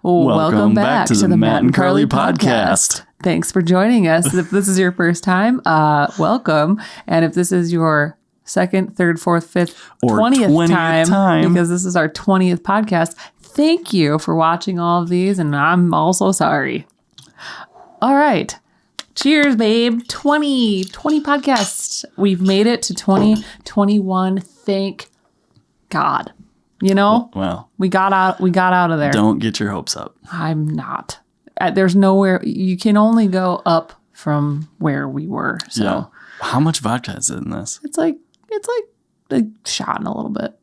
Welcome back to the Matt and Carly podcast. Thanks for joining us. If this is your first time, welcome. And if this is your second, third, fourth, fifth, or 20th time, because this is our 20th podcast, thank you for watching all of these. And I'm also sorry. All right. Cheers, babe. 20 podcasts. We've made it to 2021. Thank God. You know, well, we got out of there. Don't get your hopes up. I'm not. There's nowhere you can only go up from where we were. So yeah. How much vodka is in this? It's like a shot in a little bit.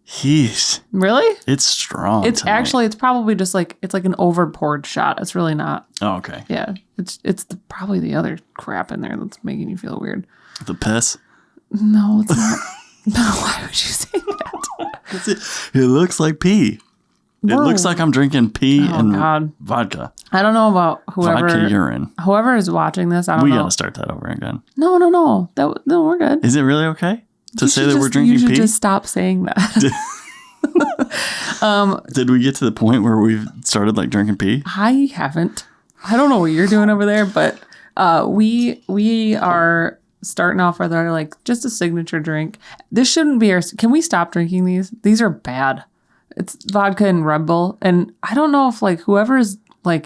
Yeesh. Really? It's strong. It's probably just it's like an over poured shot. It's really not. Oh, okay. Yeah. It's probably the other crap in there that's making you feel weird. The piss? No, it's not. No, why would you say that? It looks like pee. Whoa. It looks like I'm drinking pee and God. vodka. I don't know about Vodka urine. Whoever is watching this, I don't know. We gotta start that over again. No. No, we're good. Is it really okay to say that we're drinking pee? You should just stop saying that. Did we get to the point where we've started drinking pee? I haven't. I don't know what you're doing over there, but we are starting off with our just a signature drink. This shouldn't be can we stop drinking these? These are bad. It's vodka and Red Bull. And I don't know if whoever is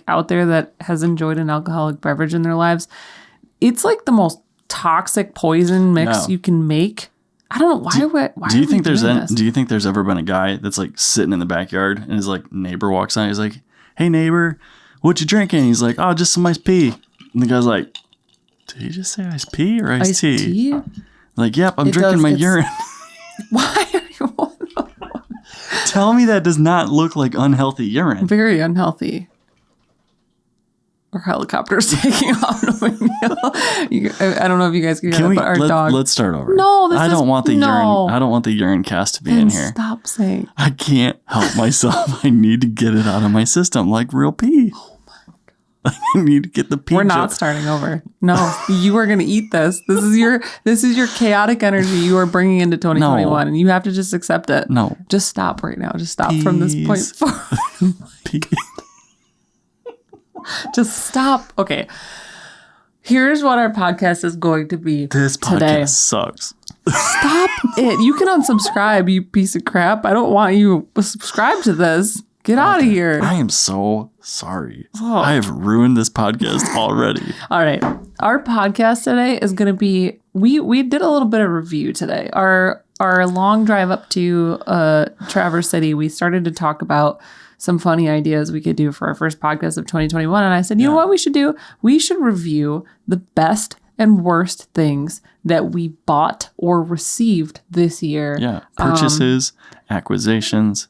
out there that has enjoyed an alcoholic beverage in their lives, it's the most toxic poison mix you can make. I don't know why. Do you think there's ever been a guy that's sitting in the backyard and his neighbor walks out? He's like, "Hey neighbor, what you drinking?" He's like, "Oh, just some iced tea." And the guy's like, "Did he just say iced tea or iced tea?" Yep, I'm drinking my urine. Why are you? Tell me that does not look like unhealthy urine. Very unhealthy. Our helicopter's taking off. I don't know if you guys can hear that, but our dog. Let's start over. No, I don't want the urine. I don't want the urine cast to be in here. Stop saying. I can't help myself. I need to get it out of my system like real pee. Oh my God. I need to get the pee. We're not starting over. No, you are going to eat this. This is your chaotic energy you are bringing into 2021, and you have to just accept it. No, just stop right now. Just stop from this point forward. Just stop. Okay. Here's what our podcast is going to be. This podcast sucks. Stop it. You can unsubscribe, you piece of crap. I don't want you to subscribe to this. Get out of here. I am so sorry. I have ruined this podcast already. All right. Our podcast today is going to be, we did a little bit of review today. Our long drive up to Traverse City, we started to talk about some funny ideas we could do for our first podcast of 2021. And I said, you know what we should do? We should review the best and worst things that we bought or received this year. Yeah. Purchases, acquisitions.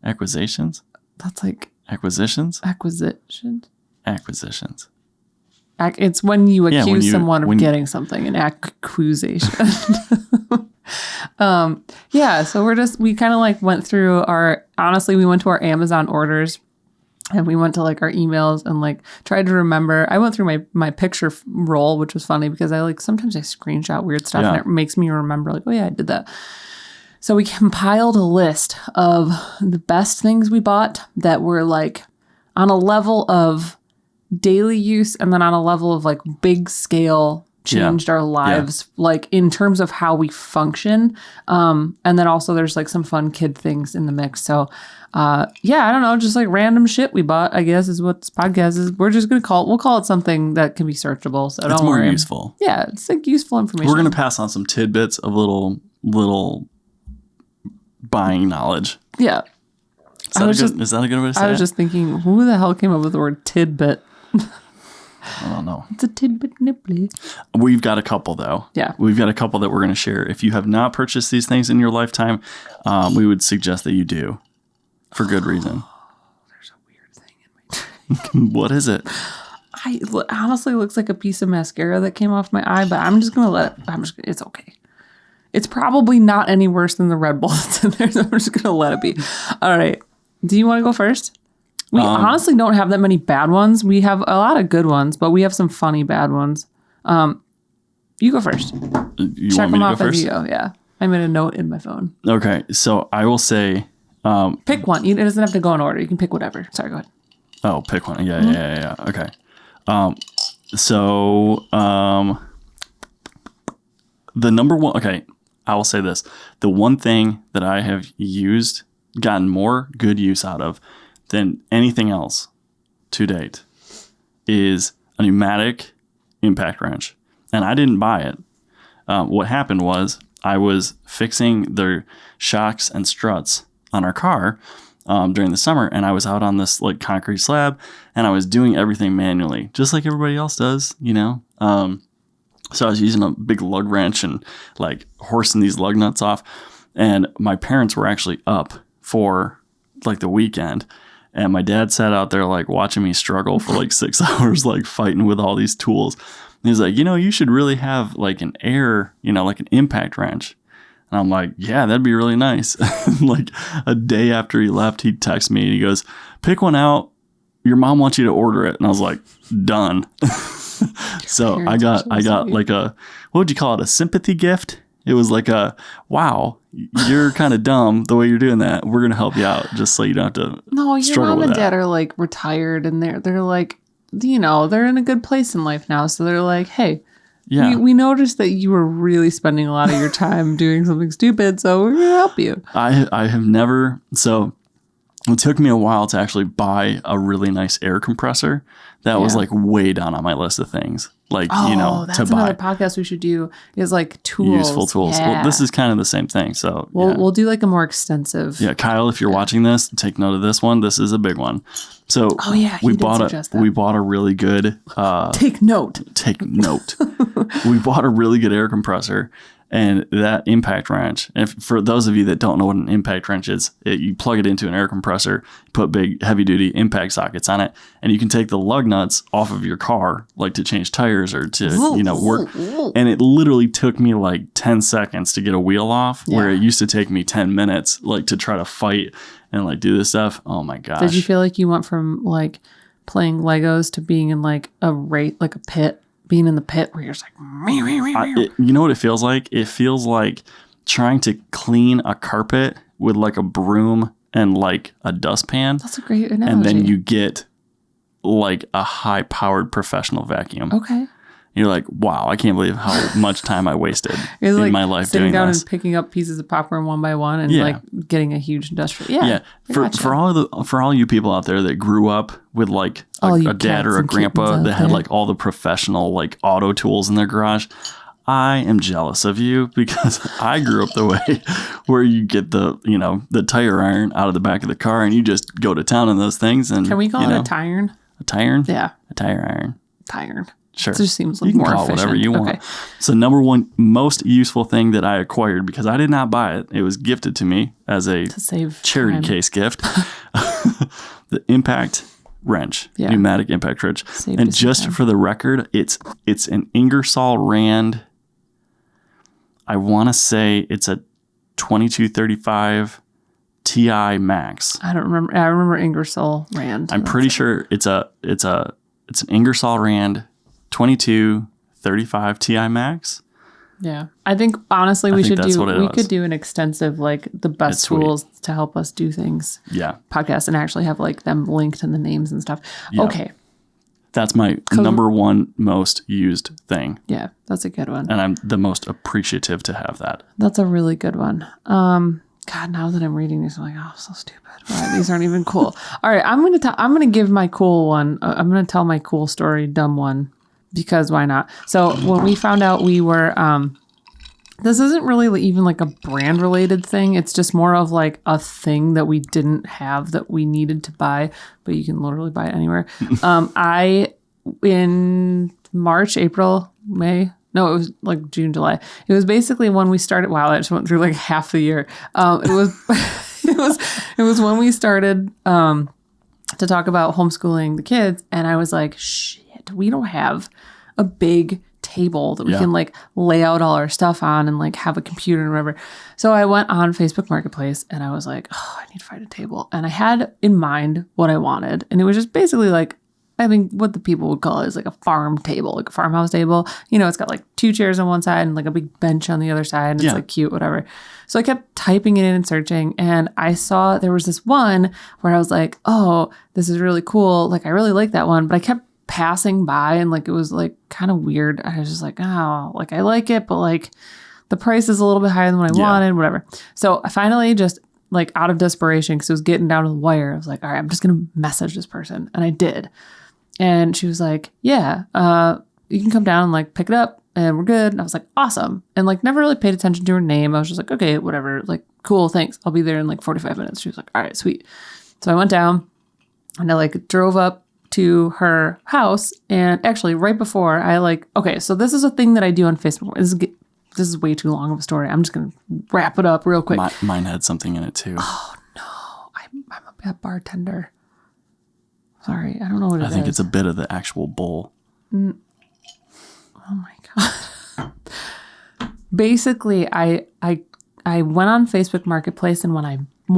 Acquisitions? That's acquisitions? Acquisitions. Acquisitions. It's when you accuse someone of getting something, an accusation. So we kind of went through we went to our Amazon orders and we went to our emails and tried to remember. I went through my picture roll, which was funny because I sometimes I screenshot weird stuff and it makes me remember oh yeah, I did that. So we compiled a list of the best things we bought that were on a level of daily use and then on a level of big scale changed our lives, in terms of how we function. And then also there's some fun kid things in the mix. So, I don't know, just random shit we bought, I guess is what this podcast is. We're just going to we'll call it something that can be searchable. So it's more useful. Yeah. It's useful information. We're going to pass on some tidbits of little buying knowledge. Yeah. Is that a good way to say it? I was just thinking, who the hell came up with the word tidbit? I don't know. It's a tidbit nibbly. We've got a couple, though. Yeah. We've got a couple that we're going to share. If you have not purchased these things in your lifetime, we would suggest that you do for good reason. There's a weird thing in my What is it? Honestly looks like a piece of mascara that came off my eye, but I'm just going to let it. It's okay. It's probably not any worse than the Red Bull that's in there, so I'm just going to let it be. All right. Do you want to go first? We honestly don't have that many bad ones. We have a lot of good ones, but we have some funny bad ones. You go first. You Check want me them to off go first? as you go, yeah. I made a note in my phone. Okay, so I will say Pick one. It doesn't have to go in order. You can pick whatever. Sorry, go ahead. Oh, pick one. Yeah. Okay. The number one. Okay, I will say this: the one thing that I have gotten more good use out of than anything else to date, is a pneumatic impact wrench, and I didn't buy it. What happened was I was fixing the shocks and struts on our car during the summer, and I was out on this like concrete slab, and I was doing everything manually, just like everybody else does, you know. So I was using a big lug wrench and like horsing these lug nuts off, and my parents were actually up for like the weekend, and my dad sat out there like watching me struggle for like 6 hours, like fighting with all these tools. And he's like, you should really have like an like an impact wrench. And I'm like, yeah, that'd be really nice. Like a day after he left, he texted me and he goes, pick one out. Your mom wants you to order it. And I was like, done. So I got like what would you call it? A sympathy gift. It was like wow, you're kind of dumb the way you're doing that. We're going to help you out just so you don't have to No, your struggle mom with and that. dad are like retired and they're like, they're in a good place in life now. So they're like, hey, Yeah. we noticed that you were really spending a lot of your time doing something stupid. So we're going to help you. I have never, so it took me a while to actually buy a really nice air compressor. That was like way down on my list of things. Like, That's to buy another podcast we should do is like tools. useful tools. Yeah. Well, this is kind of the same thing. So We'll do like a more extensive. yeah, Kyle, if you're watching this, take note of this one. This is a big one. So he did suggest that. we bought a really good Take note. take note. We bought a really good air compressor, and that impact wrench. And for those of you that don't know what an impact wrench is, you plug it into an air compressor, put big heavy duty impact sockets on it, and you can take the lug nuts off of your car, like to change tires or to work. And it literally took me like 10 seconds to get a wheel off, where it used to take me 10 minutes, like to try to fight and like do this stuff. Oh my gosh! Did you feel like you went from like playing Legos to being in like a pit? Being in the pit where you're just like, meow, meow, meow, meow. You know what it feels like? It feels like trying to clean a carpet with like a broom and like a dustpan. That's a great analogy. And then you get like a high powered professional vacuum. Okay. You're like, wow, I can't believe how much time I wasted You're in like my life sitting doing down this. and picking up pieces of popcorn one by one and like getting a huge industrial. Yeah. For all you people out there that grew up with like a dad or a grandpa that had like all the professional like auto tools in their garage, I am jealous of you, because I grew up the way where you get the tire iron out of the back of the car and you just go to town on those things. And can we call it a tire? A tire? Yeah. A tire iron. Tire. Sure. It just seems like you can more call it efficient. whatever you want. Okay. So number one most useful thing that I acquired, because I did not buy it, it was gifted to me as a To save charity time. case gift. The impact wrench, pneumatic impact wrench. Saved And us some just time. for the record, it's an Ingersoll Rand. I want to say it's a 2235 Ti Max. I don't remember. I remember Ingersoll Rand. I'm pretty sure it's an Ingersoll Rand 2235 Ti Max. Yeah. I think honestly we think that's what it was. could do an extensive like the best It's sweet. tools to help us do things Yeah. podcast and actually have like them linked in the names and stuff. Yeah. Okay. That's my number one most used thing. Yeah, that's a good one. And I'm the most appreciative to have that. That's a really good one. God, now that I'm reading these, I'm like, oh, so stupid. Wow, these aren't even cool. All right, I'm gonna give my cool one. I'm gonna tell my cool story, dumb one, because why not? So when we found out we were, this isn't really even like a brand related thing. It's just more of like a thing that we didn't have that we needed to buy, but you can literally buy it anywhere. In March, April, May. No, it was like June, July. It was basically when we started. Wow, I just went through like half the year. It was, it was when we started to talk about homeschooling the kids, and I was like, shit, we don't have a big table that we can like lay out all our stuff on and like have a computer and whatever. So I went on Facebook Marketplace and I was like, oh, I need to find a table. And I had in mind what I wanted, and it was just basically like I mean, what the people would call it is like a farm table, like a farmhouse table. You know, it's got like 2 chairs on one side and like a big bench on the other side. And it's like cute, whatever. So I kept typing it in and searching. And I saw there was this one where I was like, oh, this is really cool. Like, I really like that one. But I kept passing by and like, it was like kind of weird. I was just like, oh, like I like it, but like the price is a little bit higher than what I wanted, whatever. So I finally just like out of desperation, because it was getting down to the wire, I was like, all right, I'm just going to message this person. And I did. And she was like, yeah, you can come down and like pick it up and we're good. And I was like, awesome. And like never really paid attention to her name. I was just like, okay, whatever. Like, cool, thanks. I'll be there in like 45 minutes. She was like, all right, sweet. So I went down and I like drove up to her house. And actually right before I like, okay, so this is a thing that I do on Facebook. This is way too long of a story. I'm just going to wrap it up real quick. Mine had something in it too. Oh no, I'm a bad bartender. Sorry, I don't know what it is. I think it's a bit of the actual bowl. Oh my God. Basically, I went on Facebook Marketplace, and when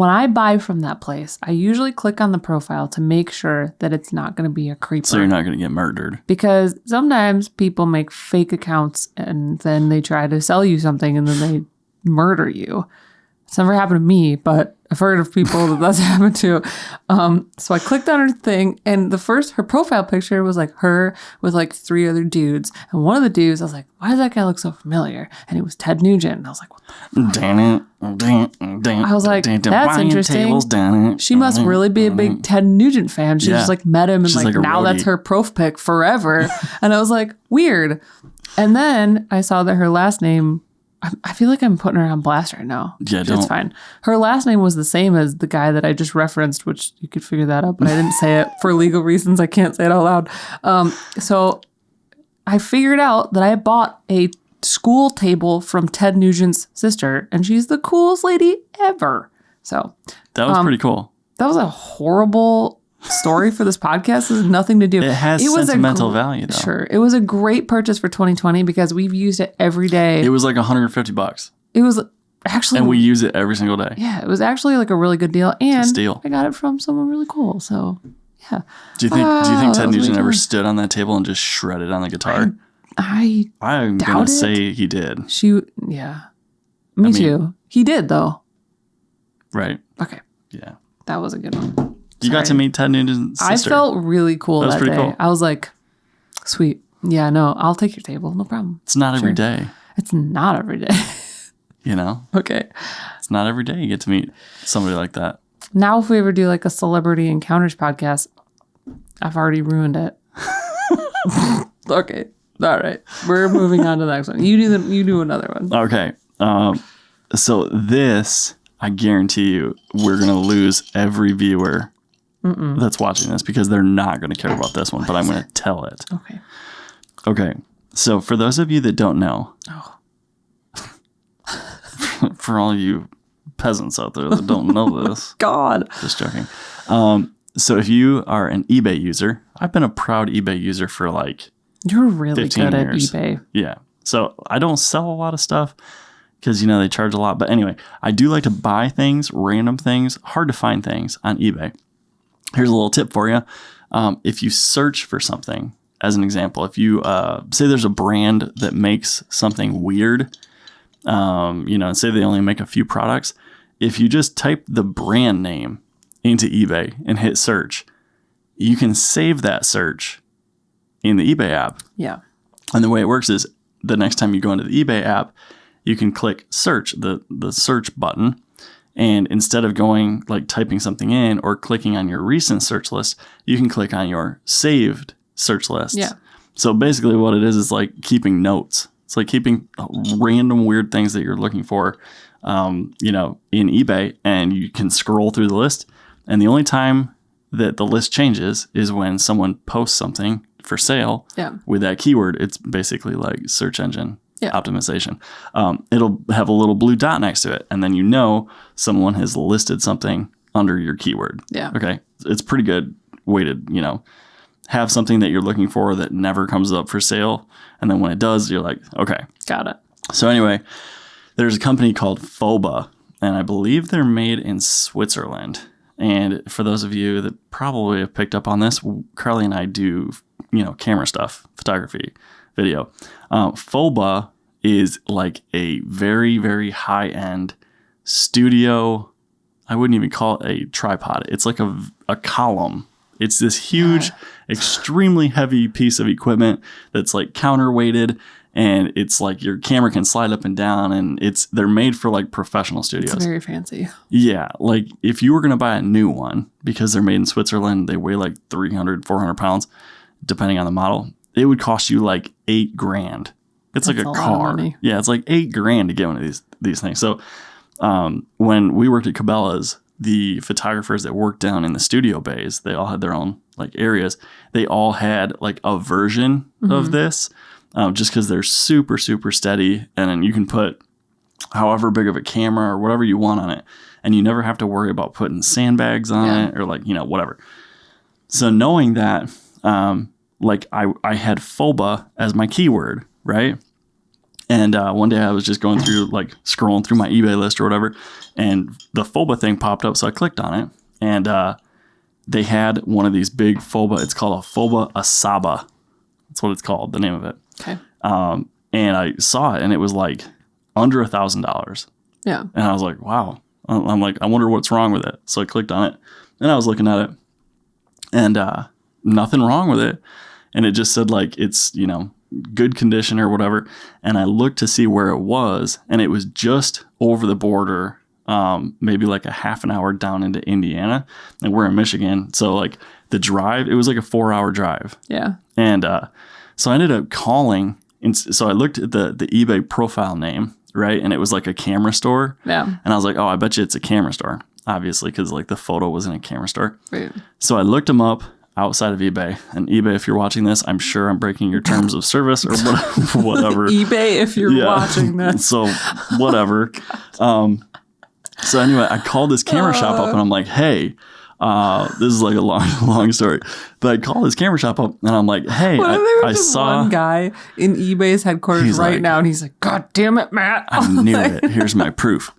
I buy from that place, I usually click on the profile to make sure that it's not going to be a creeper. So you're not going to get murdered. Because sometimes people make fake accounts and then they try to sell you something and then they murder you. It's never happened to me, but I've heard of people that that's happened to. So I clicked on her thing, and her profile picture was like her with like 3 other dudes. And one of the dudes, I was like, why does that guy look so familiar? And it was Ted Nugent. And I was like, what the fuck? I was like, that's interesting. She must really be a big Ted Nugent fan. She just like met him and like now that's her prof pic forever. And I was like, weird. And then I saw that her last name, I feel like I'm putting her on blast right now. Yeah, it's fine. Her last name was the same as the guy that I just referenced, which you could figure that out, but I didn't say it for legal reasons. I can't say it out loud. So I figured out that I bought a school table from Ted Nugent's sister, and she's the coolest lady ever. So that was pretty cool. That was a horrible story for this podcast. It has nothing to do. It has sentimental value, though. Sure. It was a great purchase for 2020 because we've used it every day. It was like $150. It was actually... And we use it every single day. Yeah, it was actually like a really good deal. And steal. I got it from someone really cool. So, yeah. Do you think Ted Nugent ever stood on that table and just shredded on the guitar? I'm going to say he did. Yeah. Me too. He did, though. Right. Okay. Yeah. That was a good one. You got to meet Ted Nugent's sister. I felt really cool that day. Cool. I was like, sweet. Yeah, no, I'll take your table. No problem. It's not every day. It's not every day. You know? Okay. It's not every day you get to meet somebody like that. Now, if we ever do like a celebrity encounters podcast, I've already ruined it. Okay. All right. We're moving on to the next one. You do another one. Okay. So this, I guarantee you, we're going to lose every viewer that's watching this because they're not going to care about this one, but I'm going to tell it. Okay. Okay. So for those of you that don't know, for all you peasants out there that don't know this, God, just joking. So if you are an eBay user, I've been a proud eBay user for like you're really 15 good years. at eBay. Yeah. So I don't sell a lot of stuff because, they charge a lot. But anyway, I do like to buy things, random things, hard to find things on eBay. Here's a little tip for you. If you search for something, as an example, if you say there's a brand that makes something weird, and say they only make a few products, if you just type the brand name into eBay and hit search, you can save that search in the eBay app. Yeah. And the way it works is the next time you go into the eBay app, you can click search, the search button. And instead of going like typing something in or clicking on your recent search list, you can click on your saved search list. Yeah. So basically what it is like keeping notes. It's like keeping random weird things that you're looking for, in eBay, and you can scroll through the list. And the only time that the list changes is when someone posts something for sale with that keyword. It's basically like search engine optimization. It'll have a little blue dot next to it. And then someone has listed something under your keyword. Yeah. Okay. It's a pretty good way to, have something that you're looking for that never comes up for sale. And then when it does, you're like, okay. Got it. So anyway, there's a company called Foba, and I believe they're made in Switzerland. And for those of you that probably have picked up on this, Carly and I do, camera stuff, photography, video. FOBA is like a very, very high-end studio. I wouldn't even call it a tripod. It's like a column. It's this huge, extremely heavy piece of equipment that's like counterweighted, and it's like your camera can slide up and down, and they're made for like professional studios. It's very fancy. Yeah. Like if you were going to buy a new one, because they're made in Switzerland, they weigh like 300, 400 pounds, depending on the model, it would cost you like $8,000. It's like a car. Lot of money. Yeah. It's like $8,000 to get one of these things. So when we worked at Cabela's, the photographers that worked down in the studio bays, they all had their own like areas. They all had like a version of this, just because they're super, super steady. And then you can put however big of a camera or whatever you want on it. And you never have to worry about putting sandbags on it or like, whatever. So knowing that, like I had FOBA as my keyword, right? And one day I was just going through, like scrolling through my eBay list or whatever, and the FOBA thing popped up. So I clicked on it, and they had one of these big FOBA. It's called a FOBA Asaba. That's what it's called, the name of it. Okay. And I saw it, and it was like under $1,000. Yeah. And I was like, wow. I'm like, I wonder what's wrong with it. So I clicked on it, and I was looking at it, and nothing wrong with it. And it just said like it's, good condition or whatever. And I looked to see where it was, and it was just over the border, maybe like a half an hour down into Indiana, and we're in Michigan. So like the drive, it was like a 4-hour drive. Yeah. And so I ended up calling. And so I looked at the eBay profile name, right? And it was like a camera store. Yeah. And I was like, oh, I bet you it's a camera store, obviously, because like the photo was in a camera store. Right. So I looked them up outside of eBay. And eBay, if you're watching this, I'm sure I'm breaking your terms of service or whatever. eBay, if you're watching this. So whatever. So anyway, I called this camera shop up, and I'm like, hey, this is like a long story. But I called this camera shop up, and I'm like, hey, I saw one guy in eBay's headquarters right now, and he's like, God damn it, Matt. I knew it. Here's my proof.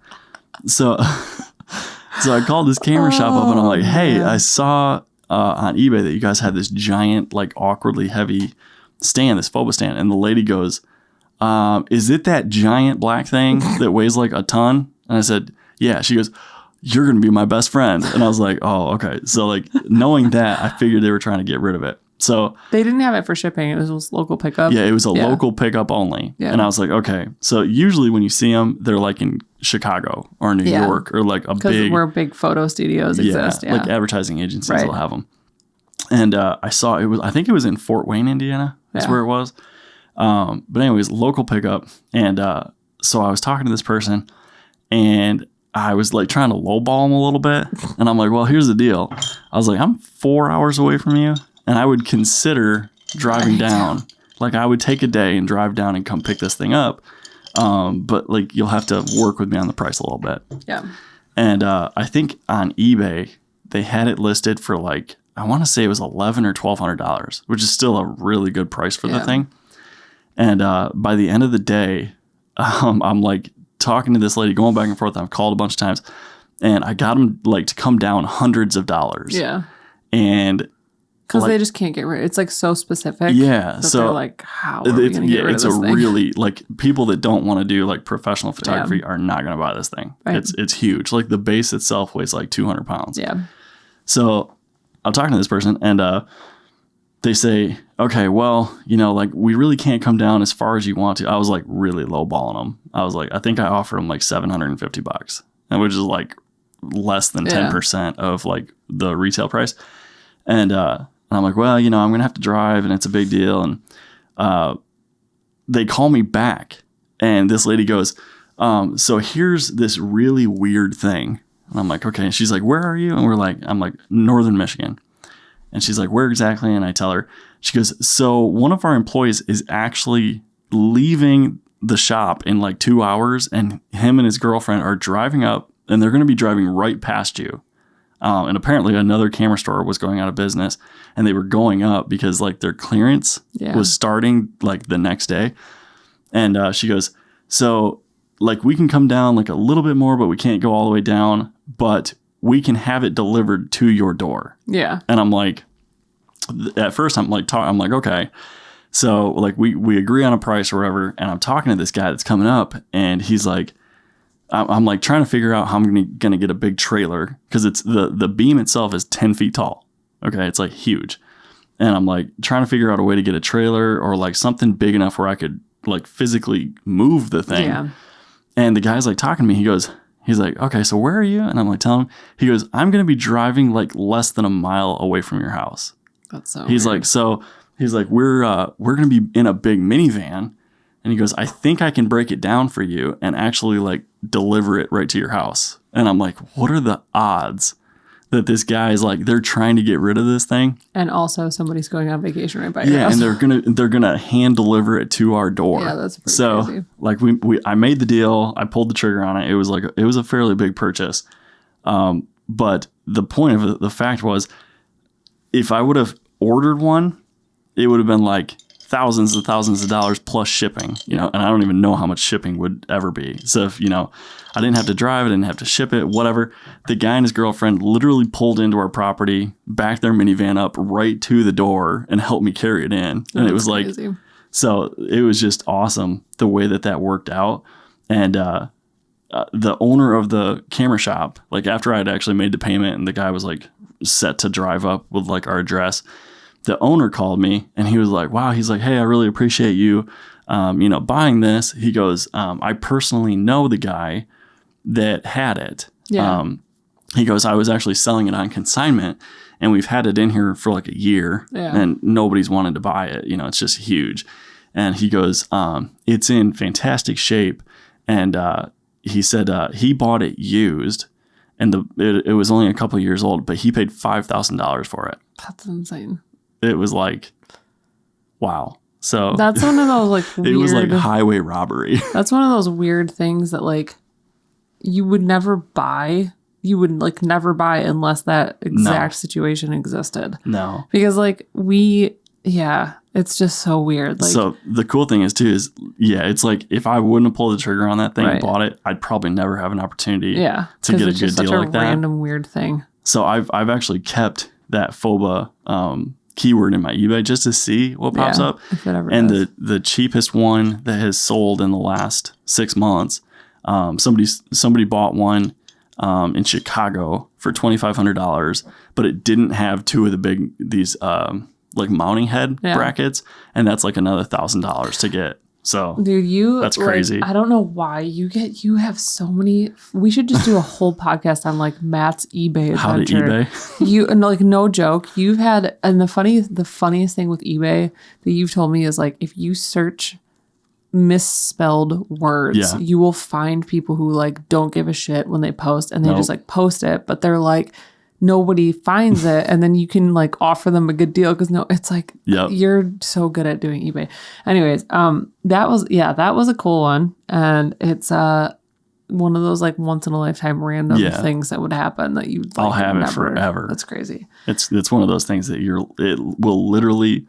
So I called this camera shop up, and I'm like, hey, I saw on eBay that you guys had this giant, like awkwardly heavy stand, this FOBA stand. And the lady goes, is it that giant black thing that weighs like a ton? And I said, yeah. She goes, you're going to be my best friend. And I was like, oh, okay. So like knowing that, I figured they were trying to get rid of it. So they didn't have it for shipping. It was local pickup. Yeah, it was a local pickup only. Yeah. And I was like, okay. So usually when you see them, they're like in Chicago or New York or like a big. Because where big photo studios exist. Yeah. Like advertising agencies will have them. And I saw I think it was in Fort Wayne, Indiana. That's where it was. But anyways, local pickup. And so I was talking to this person, and I was like trying to lowball him a little bit. And I'm like, well, here's the deal. I was like, I'm 4 hours away from you, and I would consider driving down. Like I would take a day and drive down and come pick this thing up. But like you'll have to work with me on the price a little bit. Yeah. And I think on eBay, they had it listed for like, I want to say it was $1,100 or $1,200, which is still a really good price for the thing. And by the end of the day, I'm like talking to this lady, going back and forth. I've called a bunch of times, and I got them like to come down hundreds of dollars. Yeah. And because they just can't get rid. It's like so specific. Yeah. So they're like, how are we going to get rid of this thing? Really like people that don't want to do like professional photography are not going to buy this thing. Right. It's huge. Like the base itself weighs like 200 pounds. Yeah. So I'm talking to this person, and they say, okay, well, like we really can't come down as far as you want to. I was like really lowballing them. I was like, I think I offered them like $750, and which is like less than 10% of like the retail price. And I'm like, well, I'm going to have to drive, and it's a big deal. And they call me back, and this lady goes, so here's this really weird thing. And I'm like, okay. And she's like, where are you? And I'm like, Northern Michigan. And she's like, where exactly? And I tell her, she goes, so one of our employees is actually leaving the shop in like 2 hours, and him and his girlfriend are driving up, and they're going to be driving right past you. And apparently another camera store was going out of business, and they were going up because like their clearance was starting like the next day. And she goes, so like we can come down like a little bit more, but we can't go all the way down. But we can have it delivered to your door. Yeah. And I'm like, at first I'm like, okay. So like we agree on a price or whatever. And I'm talking to this guy that's coming up and he's like, I'm like trying to figure out how I'm going to get a big trailer because it's the beam itself is 10 feet tall. Okay. It's like huge. And I'm like trying to figure out a way to get a trailer or like something big enough where I could like physically move the thing. Yeah. And the guy's like talking to me. He's like, okay, so where are you? And I'm like telling him, he goes, I'm going to be driving like less than a mile away from your house. That's so He's weird. like, we're going to be in a big minivan. And he goes, I think I can break it down for you and actually like deliver it right to your house. And I'm like, what are the odds that this guy is like, they're trying to get rid of this thing? And also somebody's going on vacation right by your house. And they're gonna hand deliver it to our door. Yeah, that's pretty crazy. Like I made the deal, I pulled the trigger on it. It was a fairly big purchase. But the point of it, the fact was, if I would have ordered one, it would have been like thousands and thousands of dollars plus shipping, and I don't even know how much shipping would ever be. So if, I didn't have to drive, I didn't have to ship it, whatever. The guy and his girlfriend literally pulled into our property, backed their minivan up right to the door and helped me carry it in. And it was crazy. Like, so it was just awesome the way that worked out. And, the owner of the camera shop, like after I had actually made the payment and the guy was like set to drive up with like our address, the owner called me and he was like, wow, he's like, hey, I really appreciate you, buying this. He goes, I personally know the guy that had it. Yeah. He goes, I was actually selling it on consignment and we've had it in here for like a year and nobody's wanted to buy it. It's just huge. And he goes, it's in fantastic shape. And, he said, he bought it used and it was only a couple of years old, but he paid $5,000 for it. That's insane. It was like, wow. So that's one of those like weird, it was like highway robbery. That's one of those weird things that like you would never buy. You would like never buy unless that exact situation existed. No. Because like it's just so weird. Like, so the cool thing is it's like if I wouldn't have pulled the trigger on that thing and bought it, I'd probably never have an opportunity to get a good deal like that. Random weird thing. So I've actually kept that FOBA keyword in my eBay just to see what pops up. If it ever and does. the cheapest one that has sold in the last 6 months, somebody bought one in Chicago for $2,500, but it didn't have two of these like mounting head brackets, and that's like another $1,000 to get. So dude, that's crazy. I don't know why you have so many. We should just do a whole podcast on like Matt's eBay adventure. How to eBay. And like no joke, you've had, and the funniest thing with eBay that you've told me is like if you search misspelled words, you will find people who like don't give a shit when they post and they just like post it, but they're like nobody finds it, and then you can like offer them a good deal because it's like you're so good at doing eBay. Anyways, that was a cool one, and it's one of those like once in a lifetime random things that would happen that you. Like, I'll have it forever. That's crazy. It's one of those things that it will literally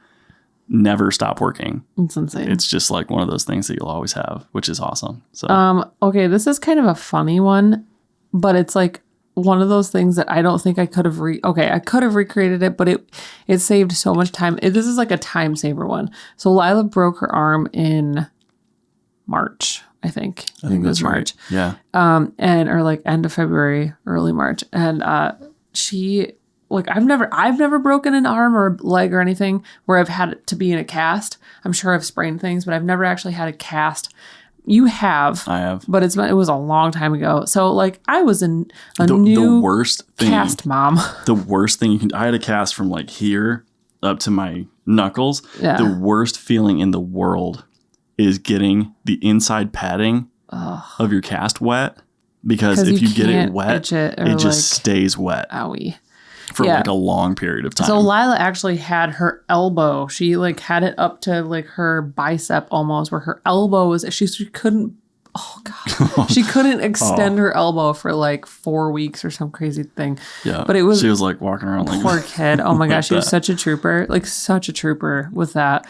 never stop working. It's insane. It's just like one of those things that you'll always have, which is awesome. So okay, this is kind of a funny one, but it's like one of those things that I don't think I could have I could have recreated it, but it saved so much time. This is like a time saver one. So Lila broke her arm in March, I think. I think it was March. Right. Yeah. Or like end of February, early March. And she like I've never broken an arm or leg or anything where I've had it to be in a cast. I'm sure I've sprained things, but I've never actually had a cast. You have. I have. But it was a long time ago. So like I was in the worst thing, cast mom. The worst thing I had a cast from like here up to my knuckles. Yeah. The worst feeling in the world is getting the inside padding of your cast wet, because if you get it wet, it just stays wet. Owie. For like a long period of time. So Lila actually had her elbow. She like had it up to like her bicep almost, where her elbow was. She couldn't. Oh god, she couldn't extend her elbow for like 4 weeks or some crazy thing. Yeah, but she was like walking around like poor kid. Oh my gosh, she was such a trooper, like such a trooper with that.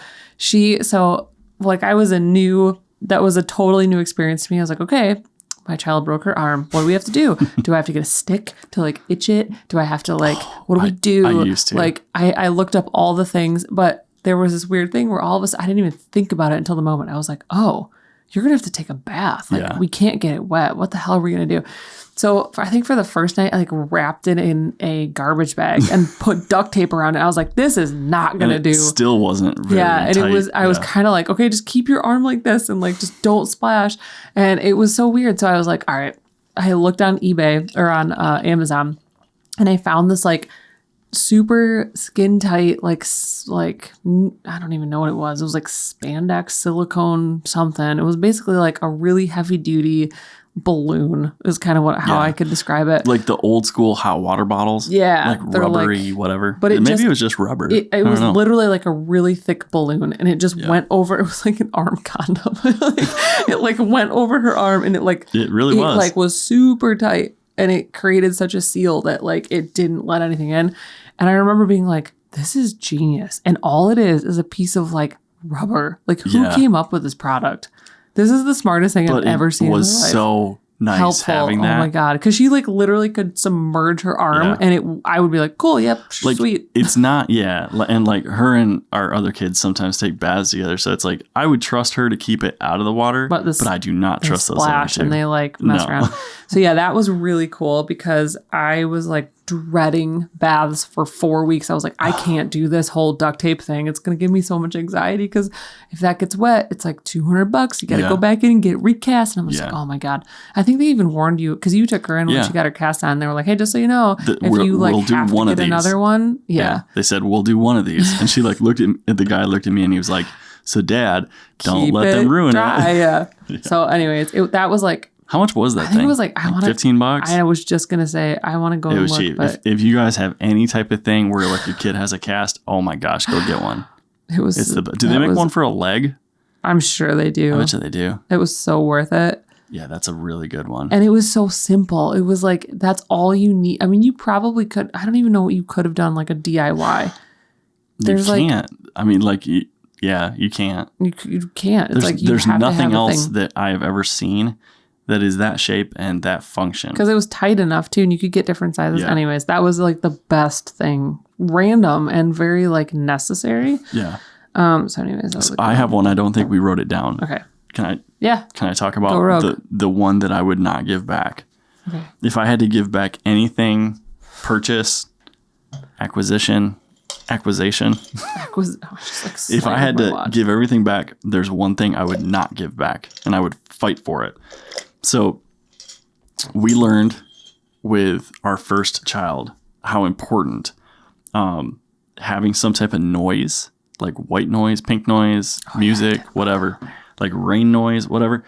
That was a totally new experience to me. I was like, okay, my child broke her arm. What do we have to do? Do I have to get a stick to like itch it? Do I have to like, what do we do? I used to. Like I looked up all the things, but there was this weird thing where all of us, I didn't even think about it until the moment. I was like, oh, you're going to have to take a bath. Like we can't get it wet. What the hell are we going to do? So I think for the first night, I like wrapped it in a garbage bag and put duct tape around it. I was like, this is not going to do. Still wasn't really and tight. I was kind of like, okay, just keep your arm like this and like, just don't splash. And it was so weird. So I was like, all right, I looked on eBay or on Amazon and I found this like super skin tight, like I don't even know what it was. It was like spandex, silicone, something. It was basically like a really heavy duty balloon is kind of how I could describe it. Like the old school hot water bottles. Yeah. Like rubbery, whatever. But maybe it was just rubber. It was literally like a really thick balloon and it just went over. It was like an arm condom. It like went over her arm and it really was. It like was super tight and it created such a seal that like it didn't let anything in. And I remember being like, this is genius. And all it is a piece of like rubber. Like who came up with this product? This is the smartest thing I've ever seen in my life. It was so nice helpful. having that. Oh my God. Because she like literally could submerge her arm and I would be like, cool, yep, like, sweet. It's not, and like her and our other kids sometimes take baths together. So it's like, I would trust her to keep it out of the water, but I do not trust those splash and they like mess around. So yeah, that was really cool because I was like dreading baths for 4 weeks. I was like, I can't do this whole duct tape thing. It's going to give me so much anxiety because if that gets wet, it's like $200. You got to go back in and get it recast. And I'm just like, oh my God. I think they even warned you because you took her in when she got her cast on. They were like, hey, just so you know, if you like have to get another one. Yeah. They said, we'll do one of these. And she like the guy looked at me and he was like, so Dad, don't let them ruin it. Yeah. So anyways, that was like, how much was that I think it was like $15? I was just gonna say I want to go. It and was look, cheap. But if you guys have any type of thing where like your kid has a cast, oh my gosh, go get one. It was. Do they make one for a leg? I'm sure they do. I bet you they do. It was so worth it. Yeah, that's a really good one. And it was so simple. It was like that's all you need. I mean, you probably could. I don't even know what you could have done like a DIY. You can't. I mean, like. You can't. You can't. It's like there's nothing else that I have ever seen that is that shape and that function. Because it was tight enough too, and you could get different sizes. Yeah. Anyways, that was like the best thing. Random and very like necessary. Yeah. So anyways, that was I have one. I don't think we wrote it down. Okay. Can I? Yeah. Can I talk about the one that I would not give back? Okay. If I had to give back anything, purchase, acquisition. If I had to give everything back, there's one thing I would not give back, and I would fight for it. So we learned with our first child how important having some type of noise, like white noise, pink noise, music, whatever, like rain noise, whatever.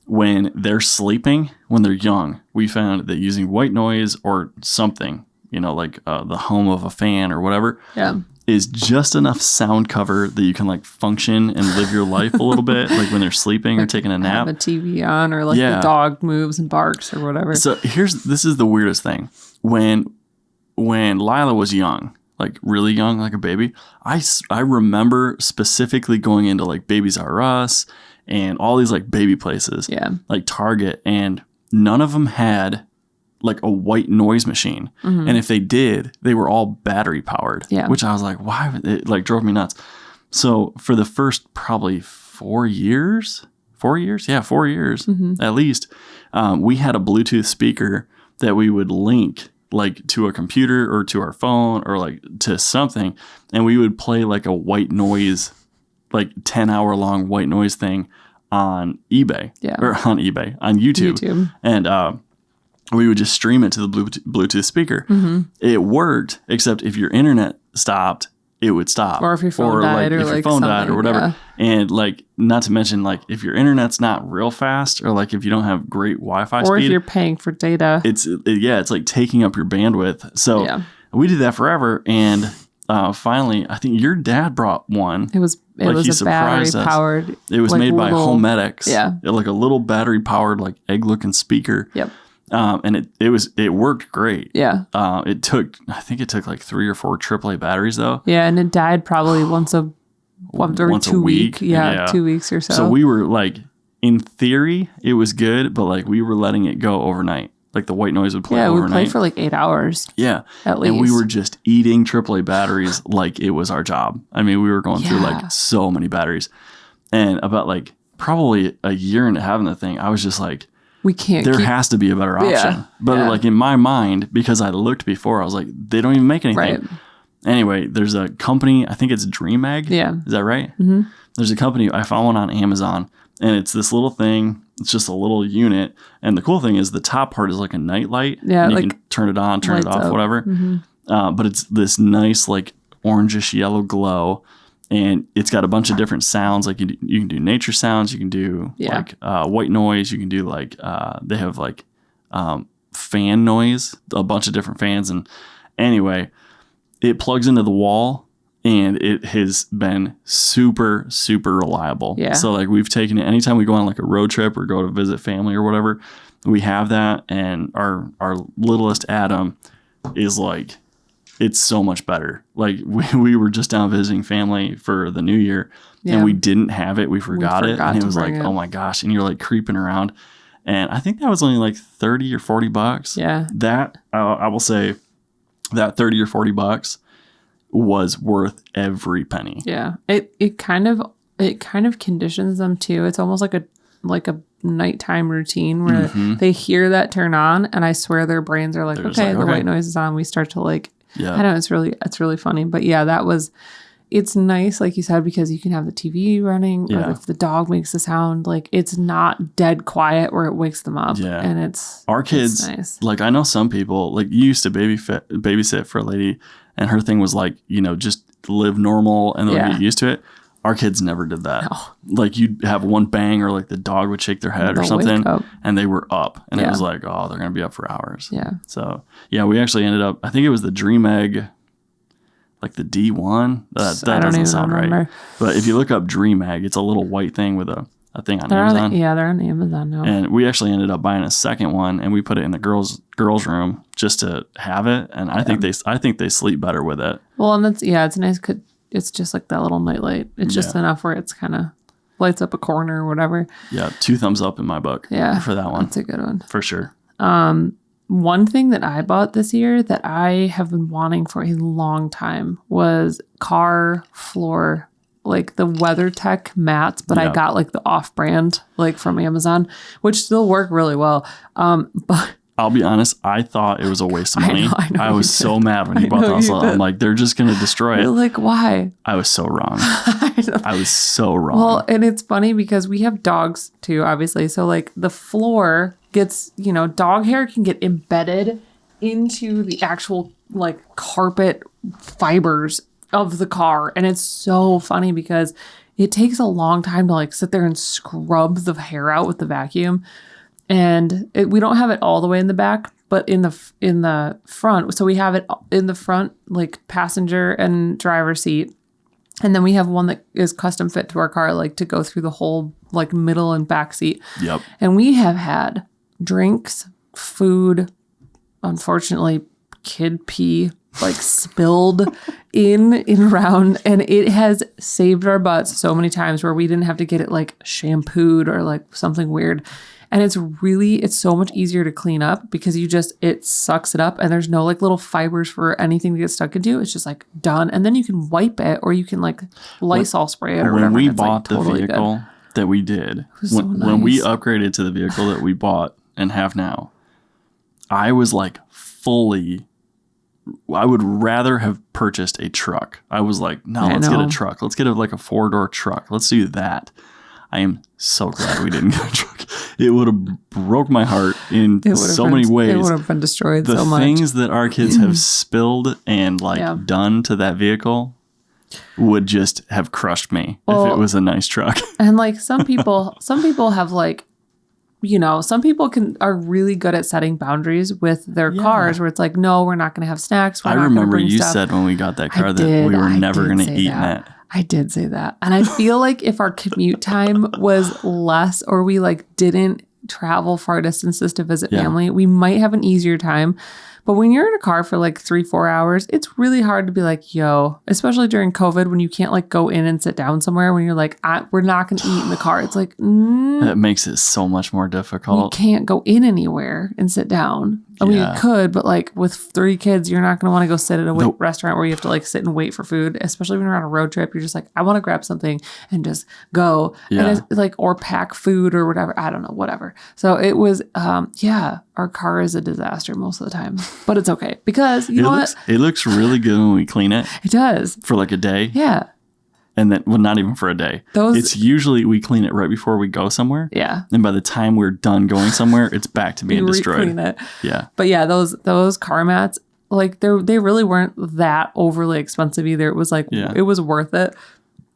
When they're sleeping, when they're young, we found that using white noise or something, like the hum of a fan or whatever, is just enough sound cover that you can like function and live your life a little bit, like when they're sleeping or taking a nap. Have a TV on or like the dog moves and barks or whatever. So this is the weirdest thing. When Lila was young, like really young, like a baby, I remember specifically going into like Babies R Us and all these like baby places, like Target, and none of them had like a white noise machine. Mm-hmm. And if they did, they were all battery powered, which I was like, why? It like drove me nuts. So for the first probably 4 years, at least, we had a Bluetooth speaker that we would link like to a computer or to our phone or like to something. And we would play like a white noise, like 10-hour long white noise thing on eBay on YouTube. And, we would just stream it to the Bluetooth speaker. Mm-hmm. It worked, except if your internet stopped, it would stop. Or if your phone died, or if your phone died or whatever. Yeah. And like, not to mention, like if your internet's not real fast, or like if you don't have great Wi-Fi speed, or if you're paying for data, it's like taking up your bandwidth. So we did that forever, and finally, I think your dad brought one. It was a battery powered. It was like made by Homedics. Yeah, like a little battery powered like egg looking speaker. Yep. And it worked great. Yeah. I think it took like 3 or 4 AAA batteries though. Yeah. And it died probably once every 2 weeks. Yeah, 2 weeks or so. So we were like in theory, it was good, but like we were letting it go overnight. Like the white noise would play overnight. Yeah, we played for like 8 hours. Yeah. At least. And we were just eating AAA batteries like it was our job. I mean, we were going through like so many batteries. And about like probably a year into having the thing, I was just like, we can't. There has to be a better option. Yeah. But like in my mind, because I looked before, I was like, they don't even make anything. Right. Anyway, there's a company, I think it's Dream Egg. Yeah. Is that right? Mm-hmm. There's a company, I found one on Amazon, and it's this little thing. It's just a little unit. And the cool thing is the top part is like a night light. Yeah. And you like can turn it on, turn it off, up. whatever. Mm-hmm. But it's this nice, like orangish yellow glow. And it's got a bunch of different sounds. Like you can do nature sounds. You can do like white noise. You can do like, they have like fan noise, a bunch of different fans. And anyway, it plugs into the wall. And it has been super, super reliable. Yeah. So like we've taken it anytime we go on like a road trip or go to visit family or whatever, we have that. And our littlest Adam is like, it's so much better. Like we were just down visiting family for the new year and we didn't have it. We forgot it. And it was like, oh my gosh. And you're like creeping around. And I think that was only like $30 or $40. Yeah. That I will say that $30 or $40 was worth every penny. Yeah. It kind of conditions them too. It's almost like a nighttime routine where they hear that turn on and I swear their brains are like, okay, the white noise is on. We start to like, I don't know, it's really funny. But yeah, it's nice, like you said, because you can have the TV running or if the dog makes a sound, like it's not dead quiet where it wakes them up. Yeah. And it's our kids, it's nice. Like I know some people, like you used to babysit for a lady and her thing was like, just live normal and they'll get used to it. Our kids never did that. No. Like you'd have one bang or like the dog would shake their head or something and they were up and it was like, oh, they're going to be up for hours. Yeah. So yeah, we actually ended up, I think it was the Dream Egg, like the D1. That doesn't sound right. But if you look up Dream Egg, it's a little white thing with a thing on Amazon. They're on Amazon now. And we actually ended up buying a second one and we put it in the girls' room just to have it. And I think they sleep better with it. Well, and it's nice. It's just like that little nightlight. It's just enough where it's kind of lights up a corner or whatever. Yeah. 2 thumbs up in my book. Yeah. For that one. That's a good one. For sure. One thing that I bought this year that I have been wanting for a long time was car floor, like the WeatherTech mats, but I got like the off-brand, like from Amazon, which still work really well. But I'll be honest, I thought it was a waste of money. I was so mad when you bought those. I'm like, they're just going to destroy it. You're like, why? I was so wrong. I was so wrong. Well, and it's funny because we have dogs too, obviously. So like the floor gets, dog hair can get embedded into the actual like carpet fibers of the car. And it's so funny because it takes a long time to like sit there and scrub the hair out with the vacuum. And we don't have it all the way in the back, but in the front. So we have it in the front, like passenger and driver seat. And then we have one that is custom fit to our car, like to go through the whole like middle and back seat. Yep. And we have had drinks, food, unfortunately, kid pee like spilled in around, and it has saved our butts so many times where we didn't have to get it like shampooed or like something weird. And it's so much easier to clean up because it sucks it up and there's no like little fibers for anything to get stuck into. It's just like done. And then you can wipe it or you can like Lysol spray it or whatever. When we bought the vehicle that we did, when we upgraded to the vehicle that we bought and have now, I was like I would rather have purchased a truck. I was like, no, let's get a truck. Let's get like a 4-door truck. Let's do that. I am so glad we didn't get a truck. It would have broke my heart in so many ways. It would have been destroyed so much. The things that our kids have spilled and like done to that vehicle would just have crushed me if it was a nice truck. And like some people have like, some people are really good at setting boundaries with their cars where it's like, no, we're not going to have snacks. I remember you said when we got that car that we were never going to eat in it. I did say that. And I feel like if our commute time was less or we like didn't travel far distances to visit family, we might have an easier time. But when you're in a car for like 3-4 hours, it's really hard to be like, yo, especially during COVID when you can't like go in and sit down somewhere when you're like, we're not going to eat in the car. It's like, That makes it so much more you difficult. can't go in anywhere and sit down. I mean, you could, but like with 3 kids, you're not going to want to go sit at a restaurant where you have to like sit and wait for food, especially when you're on a road trip. You're just like, I want to grab something and just go. Yeah. And it's like, or pack food or whatever. I don't know, whatever. So it was, our car is a disaster most of the time, but it's okay because you know what? It looks really good when we clean it. It does. For like a day. Yeah. And then, well, not even for a day. It's usually we clean it right before we go somewhere. Yeah. And by the time we're done going somewhere, it's back to being destroyed. It. Yeah. But yeah, those car mats, like they really weren't that overly expensive either. It was like, it was worth it.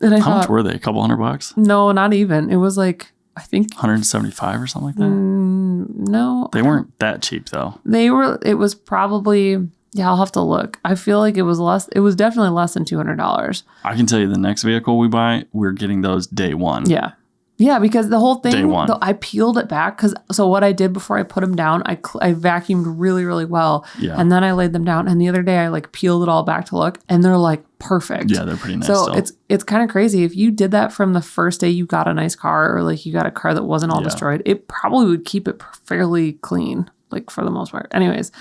And How much were they? A couple $100? No, not even. It was like, I think 175 or something like that. No. They weren't that cheap though. It was probably, I'll have to look. I feel like it was less. It was definitely less than $200. I can tell you the next vehicle we buy, we're getting those day one. Yeah. Yeah, because the whole thing, Day one. I peeled it back. So what I did before I put them down, I vacuumed really, really well. Yeah. And then I laid them down. And the other day I like peeled it all back to look and they're like perfect. Yeah, they're pretty nice. So it's kind of crazy. If you did that from the first day you got a nice car or like you got a car that wasn't all destroyed, it probably would keep it fairly clean, like for the most part. Anyways,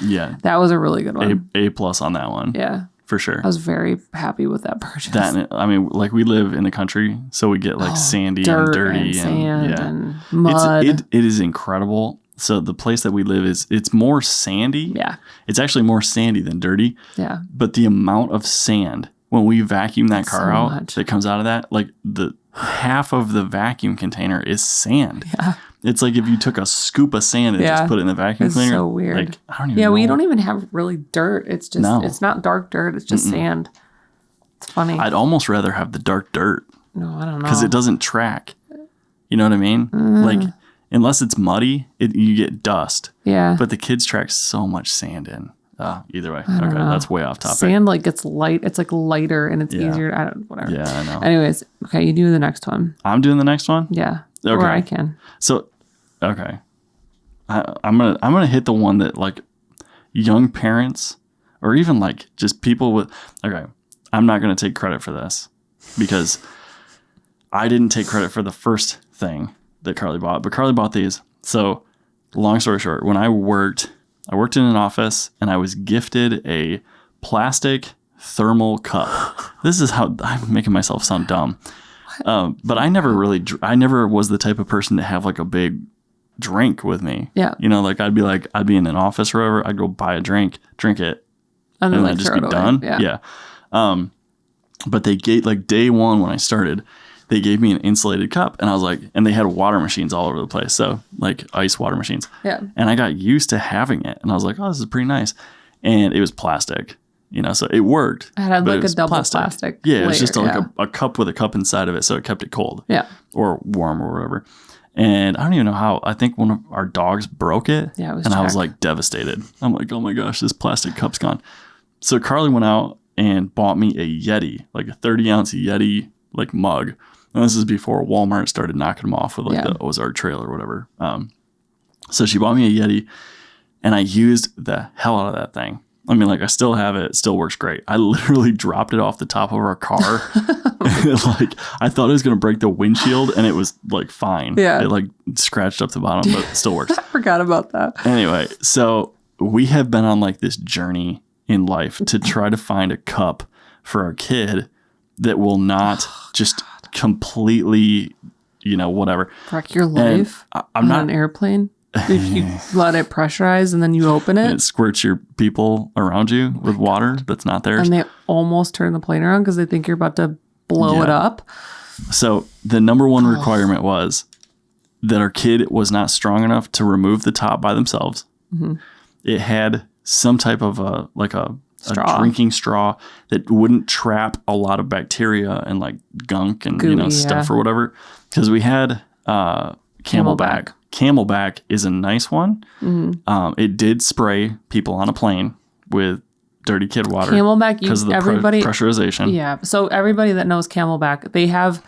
that was a really good one. A plus on that one. Yeah. For sure. I was very happy with that purchase. I mean, like we live in the country, so we get like sandy and dirty and sand and mud. It is incredible. So the place that we live it's more sandy. Yeah. It's actually more sandy than dirty. Yeah. But the amount of sand when we vacuum that car out that comes out of that, like the half of the vacuum container is sand. Yeah. It's like if you took a scoop of sand and just put it in the vacuum cleaner. It's so weird. Like, I don't even know. Yeah, we don't even have really dirt. It's just, it's not dark dirt. It's just sand. It's funny. I'd almost rather have the dark dirt. No, I don't know. Because it doesn't track. You know what I mean? Like, unless it's muddy, you get dust. Yeah. But the kids track so much sand in. Either way. Okay, that's way off topic. Sand like gets light. It's like lighter and it's easier. Whatever. Yeah, I know. Anyways, okay, you do the next one. I'm doing the next one? Yeah. Okay. Or I can. So, okay. I'm gonna hit the one that like young parents or even like just people with. Okay, I'm not gonna take credit for this because I didn't take credit for the first thing that Carly bought, but Carly bought these. So, long story short, when I worked in an office and I was gifted a plastic thermal cup. This is how I'm making myself sound dumb. But I never was the type of person to have like a big drink with me. Yeah. You know, like I'd be in an office or whatever. I'd go buy a drink it, and then I'd just be done. Yeah. But they gave like day one when I started, they gave me an insulated cup and I was like, and they had water machines all over the place. So like ice water machines. Yeah. And I got used to having it and I was like, oh, this is pretty nice. And it was plastic, you know, so it worked. It had like a double plastic. Yeah. It was just like a cup with a cup inside of it. So it kept it cold. Yeah. Or warm or whatever. And I don't even know how. I think one of our dogs broke it. Yeah, it was and Jack. I was like devastated. I'm like, oh my gosh, this plastic cup's gone. So Carly went out and bought me a Yeti, like a 30-ounce Yeti like mug. And this is before Walmart started knocking them off with like the Ozark Trail or whatever. So she bought me a Yeti and I used the hell out of that thing. I mean, like I still have it. It still works great. I literally dropped it off the top of our car. Like I thought it was going to break the windshield and it was like fine. Yeah. It like scratched up the bottom, but it still works. I forgot about that. Anyway, so we have been on like this journey in life to try to find a cup for our kid that will not just completely, you know, whatever. Wreck your life I'm not on an airplane. If you let it pressurize and then you open it. And it squirts your people around you with water that's not theirs. And they almost turn the plane around because they think you're about to blow it up. So the number one requirement was that our kid was not strong enough to remove the top by themselves. Mm-hmm. It had some type of a drinking straw that wouldn't trap a lot of bacteria and like gunk and gooey, stuff or whatever. Because we had Camelback. Camelback is a nice one. Mm-hmm. It did spray people on a plane with dirty kid water. Camelback, because of the pressurization. Yeah. So everybody that knows Camelback, they have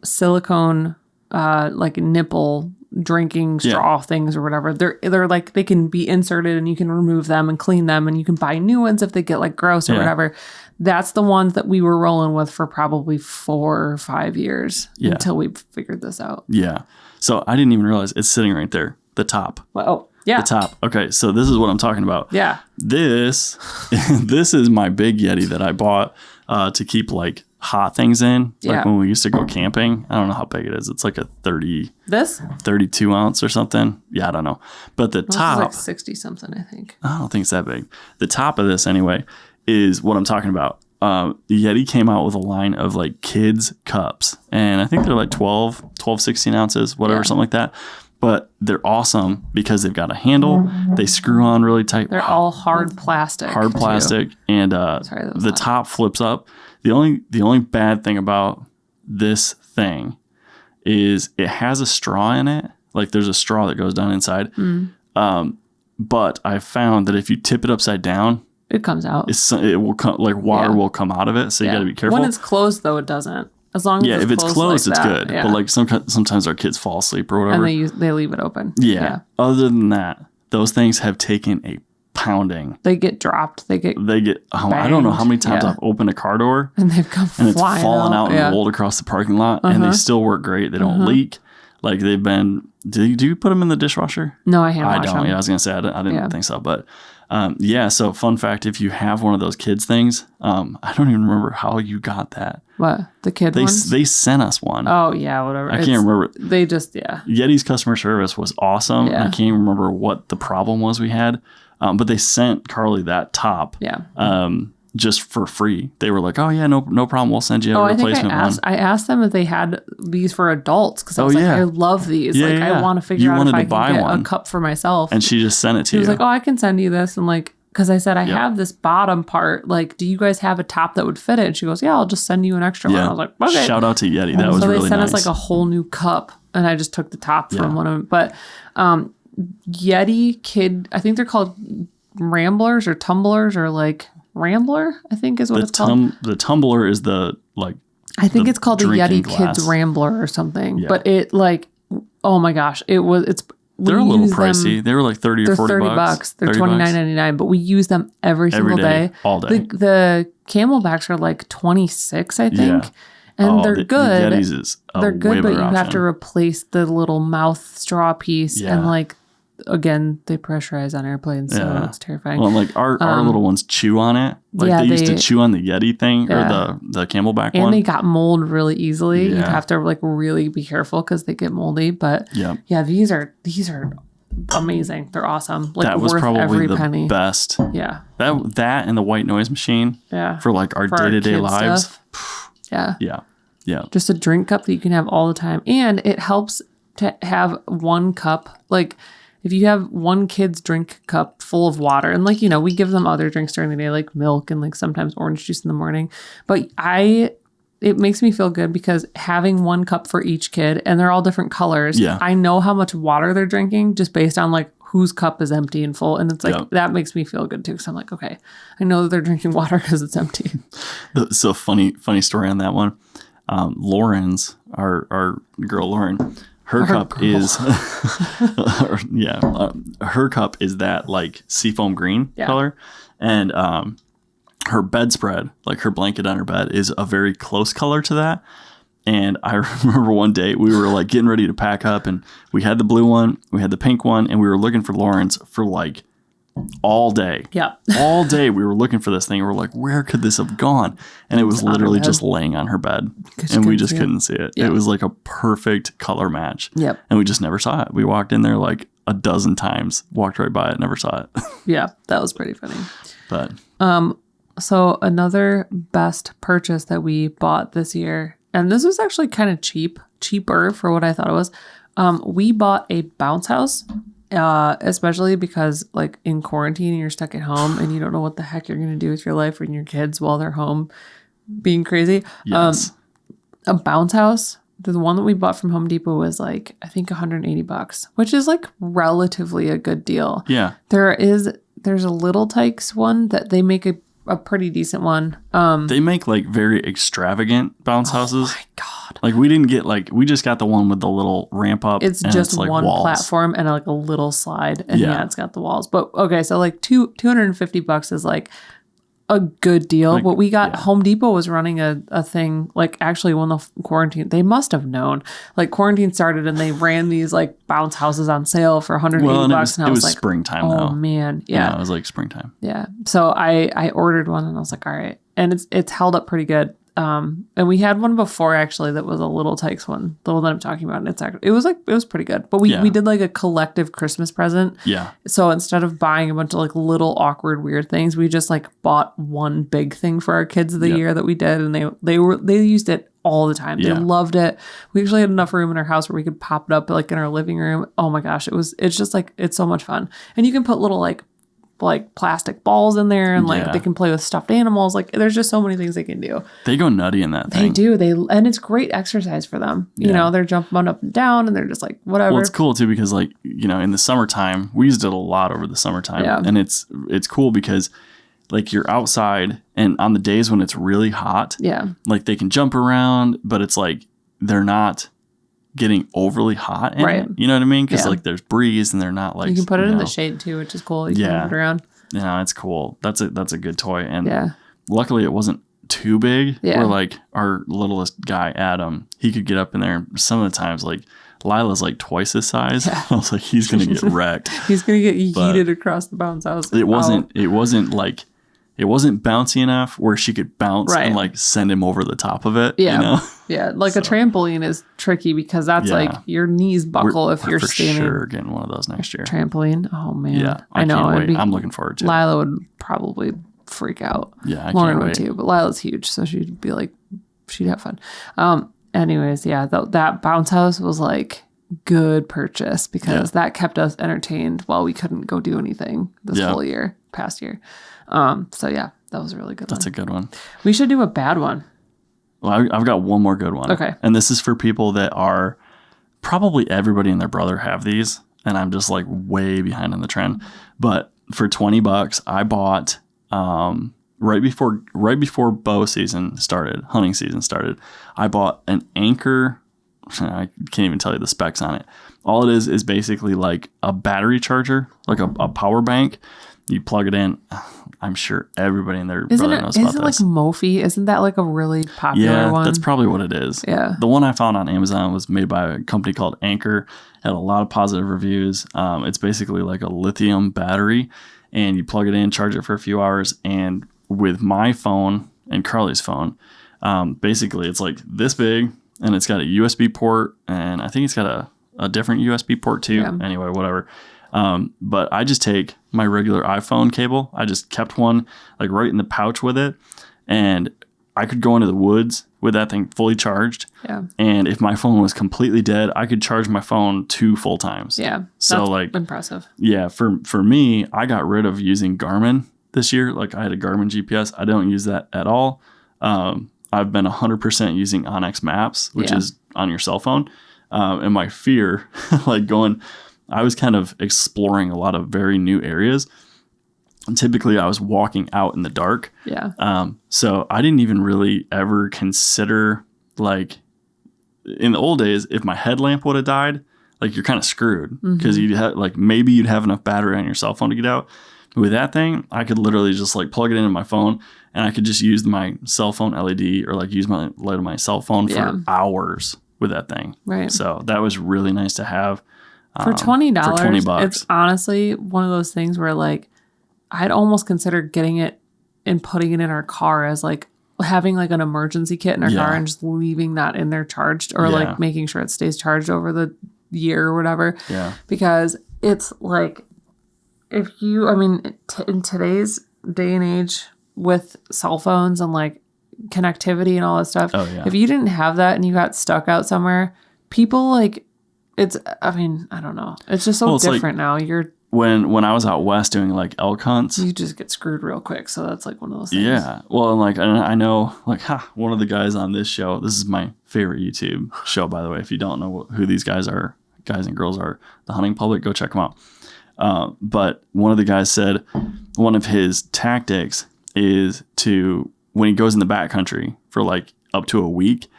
silicone like nipple drinking straw things or whatever. They're like, they can be inserted and you can remove them and clean them and you can buy new ones if they get like gross or whatever. That's the ones that we were rolling with for probably 4 or 5 years until we figured this out. Yeah. So I didn't even realize it's sitting right there. The top. Well, yeah. The top. Okay. So this is what I'm talking about. Yeah. This is my big Yeti that I bought to keep like hot things in. Like when we used to go camping. I don't know how big it is. It's like a 32 ounce or something. Yeah, I don't know. But the top is like 60 something, I think. I don't think it's that big. The top of this anyway is what I'm talking about. The Yeti came out with a line of like kids cups, and I think they're like 12, 16 ounces, whatever, something like that. But they're awesome because they've got a handle. They screw on really tight. They're all hard plastic. Hard plastic, and the top flips up. The only bad thing about this thing is it has a straw in it. Like there's a straw that goes down inside. But I found that if you tip it upside down, it comes out. It will come, like water will come out of it. So you got to be careful. When it's closed, though, it doesn't. As long as if it's closed, like it's that, good. But like sometimes our kids fall asleep or whatever, and they leave it open. Yeah. Other than that, those things have taken a pounding. They get dropped. They get. I don't know how many times I've opened a car door and they've come and it's fallen out and rolled across the parking lot, and they still work great. They don't leak. Like they've been. Do you put them in the dishwasher? No, I don't. Yeah, I was gonna say I didn't think so, but. So fun fact, if you have one of those kids things, I don't even remember how you got that. What? The kid ones? They sent us one. Oh, yeah, whatever. I can't remember. They just, Yeti's customer service was awesome. Yeah. I can't remember what the problem was we had, but they sent Carly that top. Yeah. Just for free. They were like, oh yeah, no problem. We'll send you a replacement one. I asked them if they had these for adults because I was I love these. Yeah, I want to figure out if I can get a cup for myself. And she just sent it to you. She was like, oh, I can send you this. And like, because I said, I have this bottom part. Like, do you guys have a top that would fit it? And she goes, yeah, I'll just send you an extra one. I was like, okay. Shout out to Yeti. That was really nice. So they sent us like a whole new cup. And I just took the top from one of them. But Yeti kid, I think they're called Ramblers or Tumblers or like... Rambler, I think is what it's called. The tumbler is the like. I think it's called the Yeti glass. Kids Rambler or something. Yeah. But it like, oh my gosh, it's. They're a little pricey. They were like 30 or 40 bucks. They're $29.99, but we use them every single day, all day. The Camelbacks are like 26, I think, and they're good. The Yetis is they're good, but you have to replace the little mouth straw piece and like. Again, they pressurize on airplanes, so it's terrifying. Well, like our little ones chew on it. Like they used to chew on the Yeti thing or the Camelback one. And they got mold really easily. Yeah. You'd have to like really be careful because they get moldy. But these are amazing. They're awesome. Like that was worth probably every the penny. best. Yeah. That and the white noise machine. Yeah. For like our day-to-day lives. Yeah. Yeah. Just a drink cup that you can have all the time, and it helps to have one cup like. If you have one kid's drink cup full of water, and like, we give them other drinks during the day, like milk and like sometimes orange juice in the morning. But it makes me feel good because having one cup for each kid and they're all different colors. Yeah. I know how much water they're drinking just based on like whose cup is empty and full. And it's like, that makes me feel good too. Cause I'm like, okay, I know that they're drinking water because it's empty. So funny story on that one. Lauren's, our girl Lauren, her cup is, her cup is that like seafoam green color, and her bedspread, like her blanket on her bed, is a very close color to that. And I remember one day we were like getting ready to pack up, and we had the blue one, we had the pink one, and we were looking for Lauren's for like all day. Yeah. All day we were looking for this thing. We're like, where could this have gone? And it was literally just laying on her bed. And we just couldn't see it. Yep. It was like a perfect color match. Yep. And we just never saw it. We walked in there like a dozen times, walked right by it, never saw it. Yeah, that was pretty funny. But so another best purchase that we bought this year, and this was actually kind of cheaper for what I thought it was. We bought a bounce house. Especially because like in quarantine and you're stuck at home and you don't know what the heck you're going to do with your life and your kids while they're home being crazy. Yes. A bounce house, the one that we bought from Home Depot was like, I think $180, which is like relatively a good deal. Yeah. There's a Little Tikes one that they make a pretty decent one. They make like very extravagant bounce houses. Oh my God. Like we didn't get we just got the one with the little ramp up. It's and just like one walls. platform and like a little slide. And Yeah. yeah, it's got the walls. But okay, so like $250 is like a good deal. Like, but we got yeah. Home Depot was running a thing, like actually when the quarantine, they must have known. Like quarantine started and they ran these like bounce houses on sale for $180. Well, and And I it was like, springtime oh though. man. Yeah, Yeah. it was like springtime. Yeah. So I ordered one and I was like, all right. And it's held up pretty good. And we had one before actually that was a Little Tykes one, the one that I'm talking about. And it was pretty good. But we did like a collective Christmas present. Yeah. So instead of buying a bunch of like little awkward weird things, we just like bought one big thing for our kids of the year that we did, and they used it all the time. They loved it. We actually had enough room in our house where we could pop it up like in our living room. Oh my gosh, it's just like it's so much fun. And you can put little like plastic balls in there, and like they can play with stuffed animals. Like there's just so many things they can do. They go nutty in that They thing. do. And it's great exercise for them. You know, they're jumping up and down and they're just like whatever. Well, it's cool too because like, in the summertime, we used it a lot over the summertime. Yeah. And it's cool because like you're outside and on the days when it's really hot, like they can jump around, but it's like they're not getting overly hot in it. You know what I mean? Because like there's breeze and they're not like you can put it in the shade too, which is cool. You can move it around. Yeah, it's cool. That's a good toy. And luckily it wasn't too big. Where like our littlest guy, Adam, he could get up in there. And some of the times like Lila's like twice his size. I was like, he's gonna get wrecked. He's gonna get yeeted across the bounce house. It wasn't bouncy enough where she could bounce and like send him over the top of it. Yeah. Yeah. Like a trampoline is tricky because that's like your knees buckle if you're standing. Sure getting one of those next year. Trampoline. Oh man. Yeah. I know. Can't wait. I'm looking forward to it. Lila would probably freak out. Yeah. I Lauren can't would wait. too, but Lila's huge. So she'd be like, she'd have fun. Anyways, yeah, that bounce house was like good purchase because that kept us entertained while we couldn't go do anything this whole past year. So yeah, that was a really good That's a good one. We should do a bad one. Well, I've got one more good one. Okay. And this is for people that are probably everybody and their brother have these. And I'm just like way behind on the trend. But for $20, I bought, right before bow season started, hunting season started, I bought an Anchor. I can't even tell you the specs on it. All it is basically like a battery charger, like a power bank. You plug it in. I'm sure everybody and their brother knows about this. Isn't it like Mophie? Isn't that like a really popular one? Yeah, that's probably what it is. Yeah. The one I found on Amazon was made by a company called Anchor. Had a lot of positive reviews. It's basically like a lithium battery, and you plug it in, charge it for a few hours, and with my phone and Carly's phone, basically it's like this big, and it's got a USB port, and I think it's got a different USB port too. Yeah. Anyway, whatever. But I just take my regular iPhone cable. I just kept one like right in the pouch with it, and I could go into the woods with that thing fully charged. Yeah. And if my phone was completely dead, I could charge my phone 2 full times. Yeah. So that's like impressive. Yeah. For me, I got rid of using Garmin this year. Like I had a Garmin GPS. I don't use that at all. I've been 100% using Onyx Maps, which is on your cell phone. And my fear, I was kind of exploring a lot of very new areas. And typically I was walking out in the dark. Yeah. So I didn't even really ever consider, like, in the old days, if my headlamp would have died, like you're kind of screwed because you'd have maybe you'd have enough battery on your cell phone to get out. With that thing, I could literally just like plug it into my phone and I could just use my cell phone LED or like use my light of my cell phone for hours with that thing. Right. So that was really nice to have. For $20, for $20, it's honestly one of those things where like I'd almost consider getting it and putting it in our car as like having like an emergency kit in our car and just leaving that in there charged or like making sure it stays charged over the year or whatever. Yeah. Because it's like in today's day and age with cell phones and like connectivity and all that stuff, if you didn't have that and you got stuck out somewhere, people like I don't know. It's just so different now. When I was out west doing like elk hunts, you just get screwed real quick. So that's like one of those things. Yeah. Well, and like I know like one of the guys on this show. This is my favorite YouTube show, by the way. If you don't know who these guys are, guys and girls are, The Hunting Public, go check them out. But one of the guys said one of his tactics is to when he goes in the backcountry for like up to a week.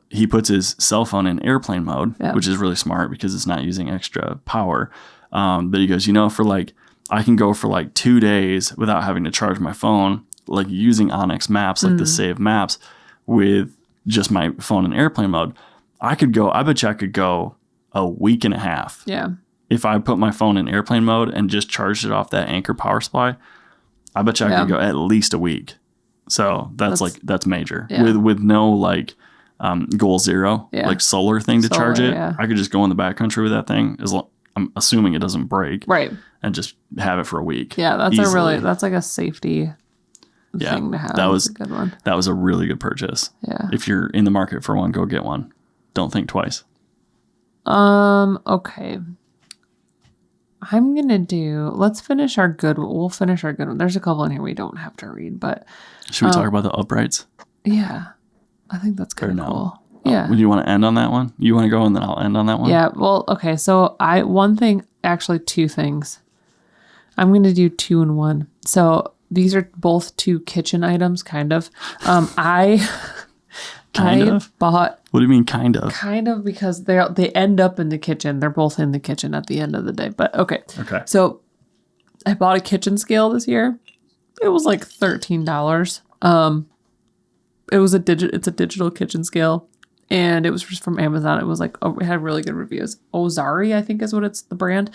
he puts his cell phone in airplane mode, Yeah. which is really smart because it's not using extra power. But he goes, for like, I can go for like 2 days without having to charge my phone, like using Onyx Maps, like the save maps with just my phone in airplane mode. I bet you I could go a week and a half. Yeah. If I put my phone in airplane mode and just charged it off that Anchor power supply, I bet you I could go at least a week. So that's major. Yeah. With no like goal zero, like solar thing to charge it. Yeah. I could just go in the backcountry with that thing. I'm assuming it doesn't break. Right. And just have it for a week. Yeah, that's easily. that's like a safety thing to have. That was a good one. That was a really good purchase. Yeah. If you're in the market for one, go get one. Don't think twice. Okay. Let's finish our good one. We'll finish our good one. There's a couple in here we don't have to read, but. Should we talk about the uprights? Yeah. I think that's kind of cool. Yeah. Would you want to end on that one? You want to go and then I'll end on that one? Yeah. Well, okay. So two things. I'm going to do 2 in 1. So these are both 2 kitchen items, kind of. I bought. What do you mean, kind of? Kind of, because they end up in the kitchen. They're both in the kitchen at the end of the day. But okay. Okay. So I bought a kitchen scale this year. It was like $13. It's a digital kitchen scale, and it was just from Amazon. It was like, it had really good reviews. Ozari, I think is what it's the brand.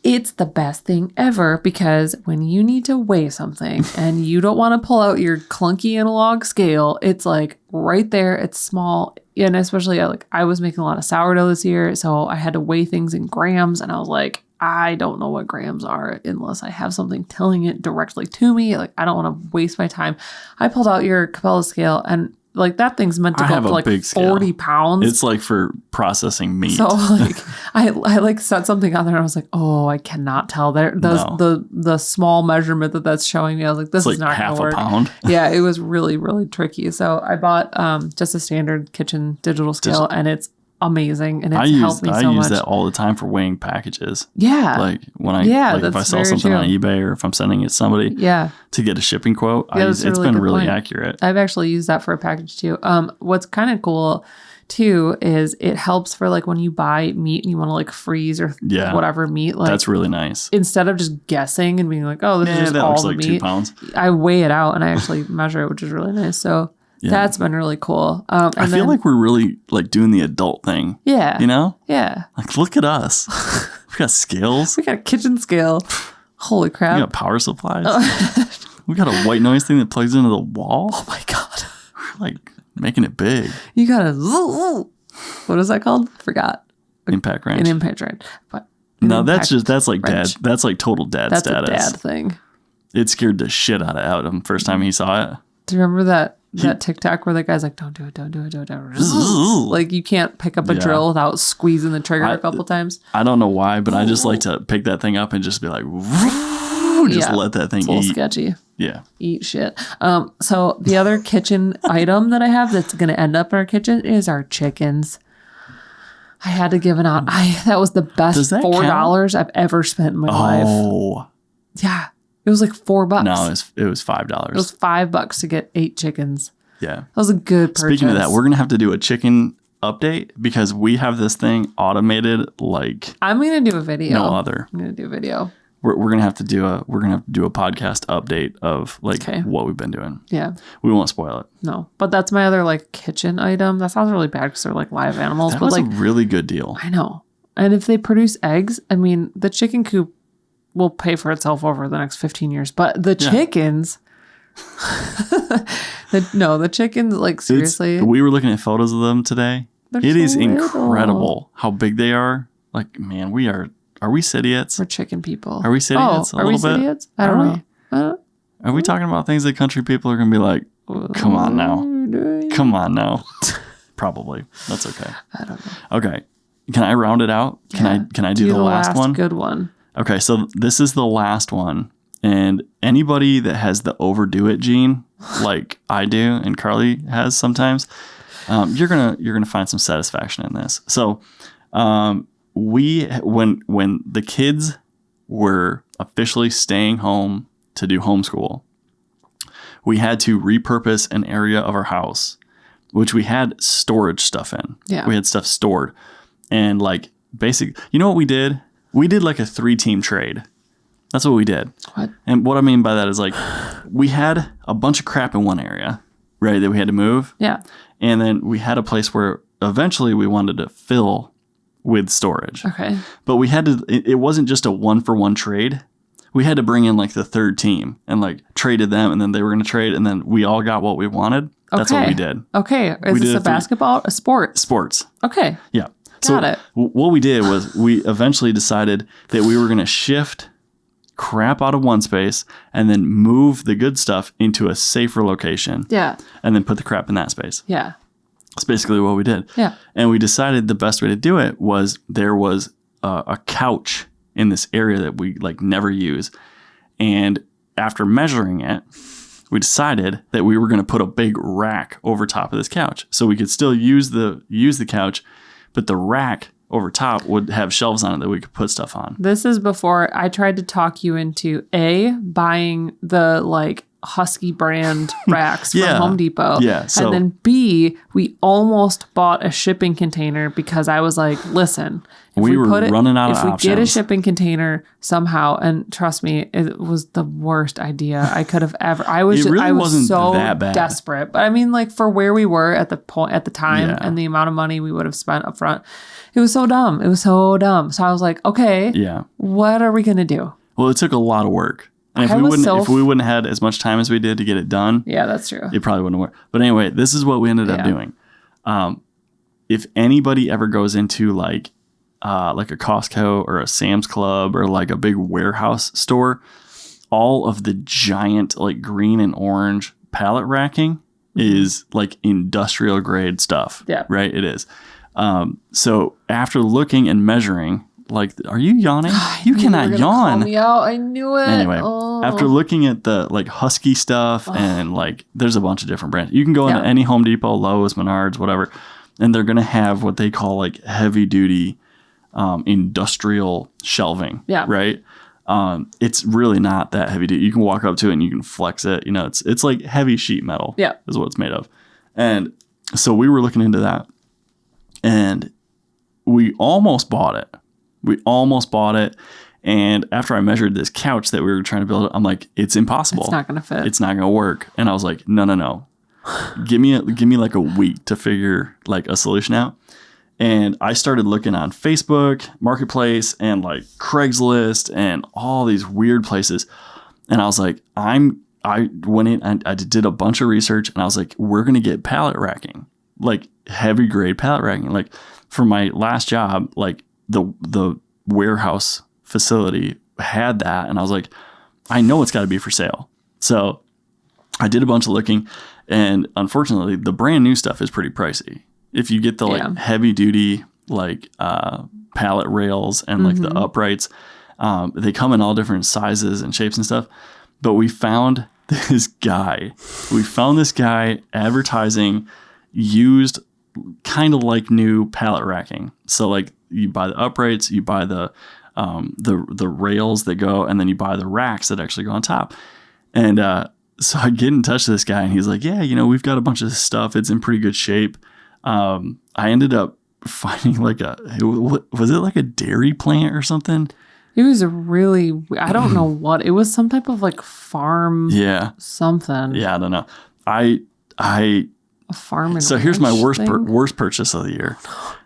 It's the best thing ever, because when you need to weigh something and you don't want to pull out your clunky analog scale, it's like right there. It's small. And especially I was making a lot of sourdough this year, so I had to weigh things in grams, and I was like, I don't know what grams are unless I have something telling it directly to me. Like, I don't want to waste my time. I pulled out your Capella scale, and like that thing's meant to go up to like 40 pounds. It's like for processing meat. So like I like set something on there and I was like, oh, I cannot tell. The small measurement that's showing me, I was like, this is not half gonna work. a pound. Yeah, it was really, really tricky. So I bought just a standard kitchen digital scale, and it's amazing, and it's helped me so much. I use that all the time for weighing packages. Yeah. Like when if I sell something on eBay, or if I'm sending it to somebody to get a shipping quote, it's been really accurate. I've actually used that for a package too. What's kind of cool too is it helps for like when you buy meat and you want to like freeze or whatever meat. Like, that's really nice. Instead of just guessing and being like, oh, this is just all the like meat. 2 pounds. I weigh it out and I actually measure it, which is really nice. So that's been really cool. I feel like we're really like doing the adult thing. Yeah. You know? Yeah. Like, look at us. We got scales. We got a kitchen scale. Holy crap. We got power supplies. We got a white noise thing that plugs into the wall. Oh my God. We're like making it big. You got what is that called? Forgot. Impact wrench. An impact wrench. But that's like wrench. Dad. That's like total dad that's status. That's a dad thing. It scared the shit out of Adam first time he saw it. Do you remember that TikTok where the guy's like, don't do it. Like, you can't pick up a drill without squeezing the trigger a couple times. I don't know why, but I just like to pick that thing up and just be like, let that thing eat. It's a little sketchy. Yeah. Eat shit. So the other kitchen item that I have that's going to end up in our kitchen is our chickens. I had to give it out. That was the best $4 I've ever spent in my life. Oh. Yeah. It was like $4. No, it was $5. It was $5 to get 8 chickens. Yeah. That was a good purchase. Speaking of that, we're going to have to do a chicken update because we have this thing automated like I'm going to do a video. No other. I'm going to do a video. We're going to have to do a podcast update of like what we've been doing. Yeah. We won't spoil it. No. But that's my other like kitchen item. That sounds really bad because they're like live animals. That was a really good deal. I know. And if they produce eggs, I mean, the chicken coop will pay for itself over the next 15 years. But the chickens, the chickens, like seriously. We were looking at photos of them today. It is incredible how big they are. Like, man, are we idiots? We're chicken people. Are we idiots a little bit? Idiots? I don't know. Are we talking about things that country people are going to be like, come on now. Come on now. Probably. That's okay. I don't know. Okay. Can I round it out? Can I do the last one? Good one. Okay, so this is the last one. And anybody that has the overdo it gene, like I do and Carly has sometimes, you're gonna find some satisfaction in this. So when the kids were officially staying home to do homeschool, we had to repurpose an area of our house which we had storage stuff in. Yeah. We had stuff stored. And like you know what we did? We did like a 3-team trade. That's what we did. What? And what I mean by that is like we had a bunch of crap in one area, right, that we had to move. Yeah. And then we had a place where eventually we wanted to fill with storage. Okay. But we had to, it wasn't just a 1-for-1 trade. We had to bring in like the third team and like traded them, and then they were going to trade, and then we all got what we wanted. That's what we did. Okay. Is this a basketball? A sport? Sports. Okay. Yeah. Got it. What we did was we eventually decided that we were going to shift crap out of one space and then move the good stuff into a safer location. Yeah. And then put the crap in that space. Yeah. That's basically what we did. Yeah. And we decided the best way to do it was there was a couch in this area that we like never use. And after measuring it, we decided that we were going to put a big rack over top of this couch. So we could still use the couch, but the rack over top would have shelves on it that we could put stuff on. This is before I tried to talk you into buying the like Husky brand racks from Home Depot. Yeah. And then B, we almost bought a shipping container because I was like, listen, if we were running out of options. If we get a shipping container somehow, and trust me, it was the worst idea I could have ever. I was so that bad. desperate. But I mean, like for where we were at the time and the amount of money we would have spent up front, it was so dumb. It was so dumb. So I was like, okay, what are we going to do? Well, it took a lot of work. And if we wouldn't have had as much time as we did to get it done, that's true. It probably wouldn't work. But anyway, this is what we ended up doing. If anybody ever goes into like a Costco or a Sam's Club or like a big warehouse store, all of the giant like green and orange pallet racking is like industrial grade stuff. Yeah. Right? It is. So after looking and measuring, like, are you yawning? You cannot yawn. Call me out. I knew it. Anyway, after looking at the like Husky stuff and like there's a bunch of different brands. You can go into any Home Depot, Lowe's, Menards, whatever, and they're going to have what they call like heavy duty industrial shelving. Yeah. Right? It's really not that heavy duty. You can walk up to it and you can flex it. You know, it's like heavy sheet metal. Yeah. Is what it's made of. And so we were looking into that and we almost bought it. And after I measured this couch that we were trying to build, I'm like, it's impossible. It's not going to fit. It's not going to work. And I was like, no. Give me like a week to figure like a solution out. And I started looking on Facebook, Marketplace, and like Craigslist and all these weird places. And I was like, I went in and I did a bunch of research and I was like, we're going to get pallet racking, like heavy grade pallet racking. Like for my last job, like the warehouse facility had that. And I was like, I know it's got to be for sale. So I did a bunch of looking, and unfortunately the brand new stuff is pretty pricey. If you get the like heavy duty, like pallet rails and like the uprights, they come in all different sizes and shapes and stuff. But we found this guy advertising used kind of like new pallet racking. So like you buy the uprights, you buy the rails that go, and then you buy the racks that actually go on top. And so I get in touch with this guy and he's like, yeah, you know, we've got a bunch of stuff. It's in pretty good shape. I ended up finding like was it like a dairy plant or something? It was I don't know what. It was some type of like farm. Yeah. Something. Yeah, I don't know. A farm. So here's my worst purchase of the year.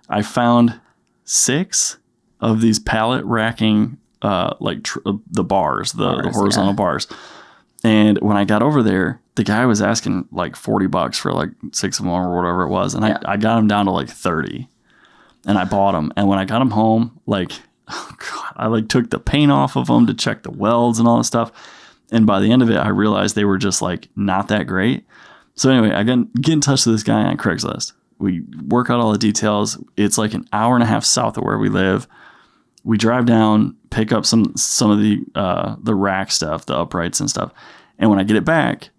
I found 6 of these pallet racking, the bars, the horizontal bars. And when I got over there, the guy was asking like $40 for like 6 of them or whatever it was. And I got them down to like 30 and I bought them. And when I got them home, like, oh God, I like took the paint off of them to check the welds and all that stuff. And by the end of it, I realized they were just like not that great. So anyway, I get in touch with this guy on Craigslist. We work out all the details. It's like an hour and a half south of where we live. We drive down, pick up some of the rack stuff, the uprights and stuff. And when I get it back,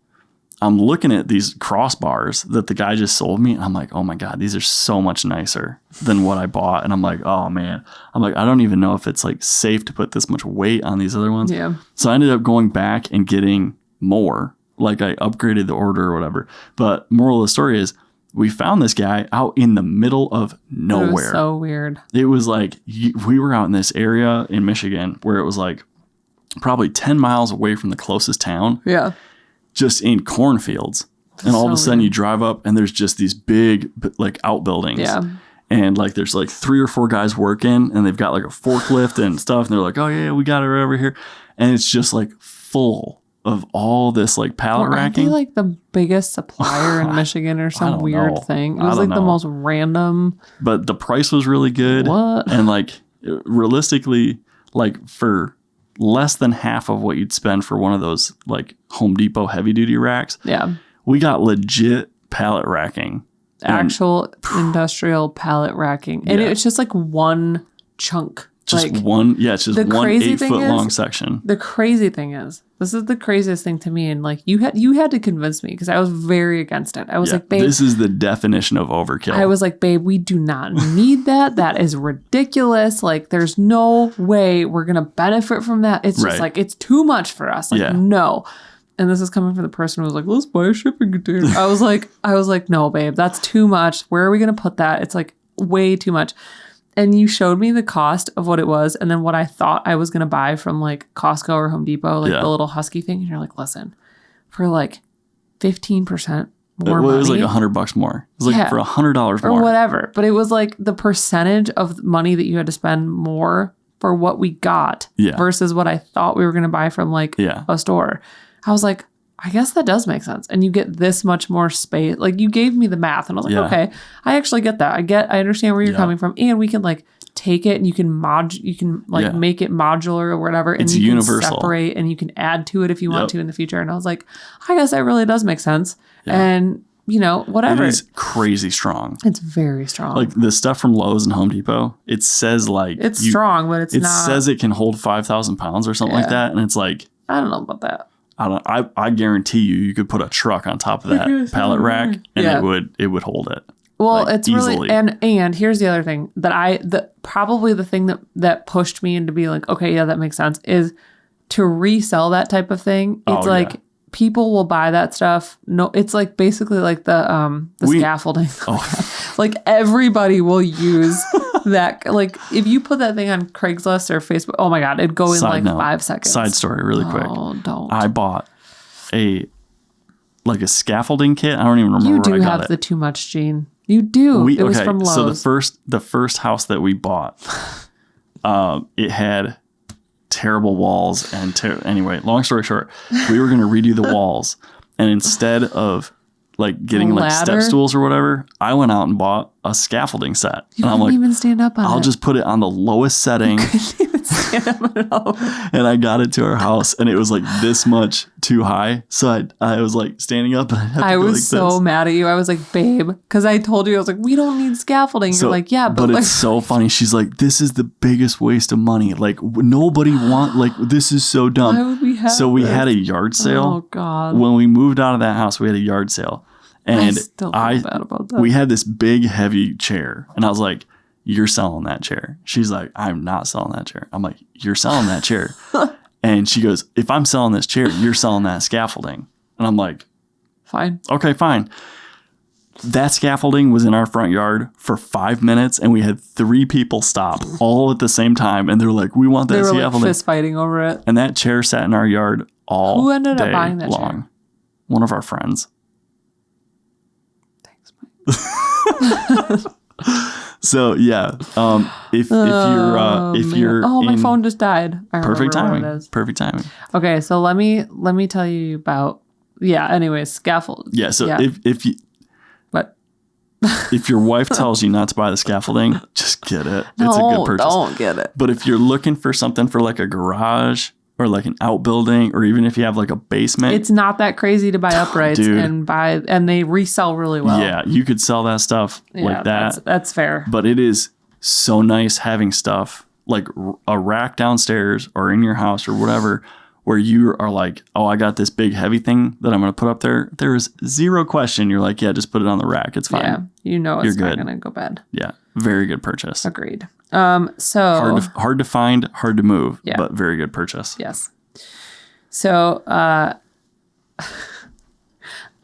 I'm looking at these crossbars that the guy just sold me. And I'm like, oh my God, these are so much nicer than what I bought. And I'm like, oh man, I don't even know if it's like safe to put this much weight on these other ones. Yeah. So I ended up going back and getting more. Like I upgraded the order or whatever. But moral of the story is we found this guy out in the middle of It nowhere. was so weird. It was like we were out in this area in Michigan where it was like probably 10 miles away from the closest town, Yeah. just in cornfields. And all of a So sudden weird. you drive up and there's just these big like outbuildings. Yeah. And like there's like 3 or 4 guys working and they've got like a forklift and stuff. And they're like, oh yeah, we got it right over here. And it's just like full of all this like pallet Aren't racking. they like the biggest supplier in Michigan or some don't weird know. thing? It I was don't like the know. most random. But the price was really good. What? And like realistically, like for less than half of what you'd spend for one of those like Home Depot heavy duty racks, Yeah. we got legit pallet racking. And Actual industrial pallet racking. And Yeah. it's just like one chunk. just like one, yeah, it's just the one crazy 8 thing foot is- long section. the crazy thing is, this is the craziest thing to me. And like you had to convince me because I was very against it. I was Yeah, like, babe, this is the definition of overkill. I was like, babe, we do not need that. That is ridiculous. Like, there's no way we're going to benefit from that. It's just Right. like, it's too much for us. Like, Yeah. no. And this is coming from the person who was like, let's buy a shipping container. I was like, no, babe, that's too much. Where are we going to put that? It's like way too much. And you showed me the cost of what it was. And then what I thought I was going to buy from like Costco or Home Depot, like Yeah. the little husky thing. And you're like, listen, for like 15% more it money. was like $100 more. It was like Yeah. for $100 or more. whatever. But it was like the percentage of money that you had to spend more for what we got Yeah. versus what I thought we were going to buy from like Yeah. a store. I was like, I guess that does make sense. And you get this much more space. Like you gave me the math and I was like, Yeah. okay, I actually get that. I understand where you're Yeah. coming from. And we can like take it and you can like Yeah. make it modular or whatever. And It's you universal. can separate and you can add to it if you want Yep. to in the future. And I was like, I guess that really does make sense. Yeah. And you know, whatever. It is crazy strong. It's very strong. Like the stuff from Lowe's and Home Depot, it says like it's strong, but it's It not. says it can hold 5,000 pounds or something like Yeah. that, and it's like I don't know about that. I guarantee you could put a truck on top of that pallet rack and Yeah. it would hold it. Well, like, it's really easily. and here's the other thing that probably the thing that pushed me into being like, okay, yeah, that makes sense is to resell that type of thing. It's Oh, like yeah. people will buy that stuff. No, it's like basically like the scaffolding. Oh, Like everybody will use that. Like if you put that thing on Craigslist or Facebook, oh my God, it'd go in Side like note, 5 seconds. side story, really quick. Oh, don't. I bought a scaffolding kit. I don't even remember You where do I got have it. the too much gene. You do. It was from Lowe's. So the first house that we bought, it had terrible walls and anyway, long story short, we were going to redo the walls, and instead of like getting A like step ladder? stools or whatever, I went out and bought a scaffolding set. You and I'm couldn't like, even stand up on it. I'll just put it on the lowest setting. stand up on it all. And I got it to our house, and it was like this much too high. So I was like standing up, and I had to I go was like so this. mad at you. I was like, babe, because I told you, I was like, we don't need scaffolding. So- You're like, yeah, but like, it's so funny. She's like, this is the biggest waste of money. Like nobody like this is so dumb. why would we have So we this? had a yard Oh sale. God. When we moved out of that house, we had a yard sale. I And still feel bad about that. we had this big heavy chair, and I was like, you're selling that chair. She's like, I'm not selling that chair. I'm like, you're selling that chair. And she goes, if I'm selling this chair, you're selling that scaffolding. And I'm like, Fine. okay, fine. That scaffolding was in our front yard for 5 minutes, and we had 3 people stop all at the same time. And they're like, we want that They were like scaffolding. fist fighting over it. And that chair sat in our yard all Who ended up day buying that chair? long. One of our friends. Thanks, Mike. So yeah, if you're oh, my in phone just died. I perfect remember what timing, it is. perfect timing. Okay, so let me tell you about Anyways, scaffold. Yeah. So if you But if your wife tells you not to buy the scaffolding, just get it. It's a good purchase. Don't get it. But if you're looking for something for like a garage or like an outbuilding, or even if you have like a basement, It's not that crazy to buy uprights Dude. and they resell really well. yeah, you could sell that stuff Yeah, like that. That's fair. But it is so nice having stuff like a rack downstairs or in your house or whatever, where you are like, oh, I got this big heavy thing that I'm going to put up there. There is zero question. You're like, yeah, just put it on the rack. It's fine. Yeah, you know it's You're not good. gonna go bad. Yeah. Very good purchase. Agreed. So Hard to find, hard to move, Yeah. but very good purchase. yes. So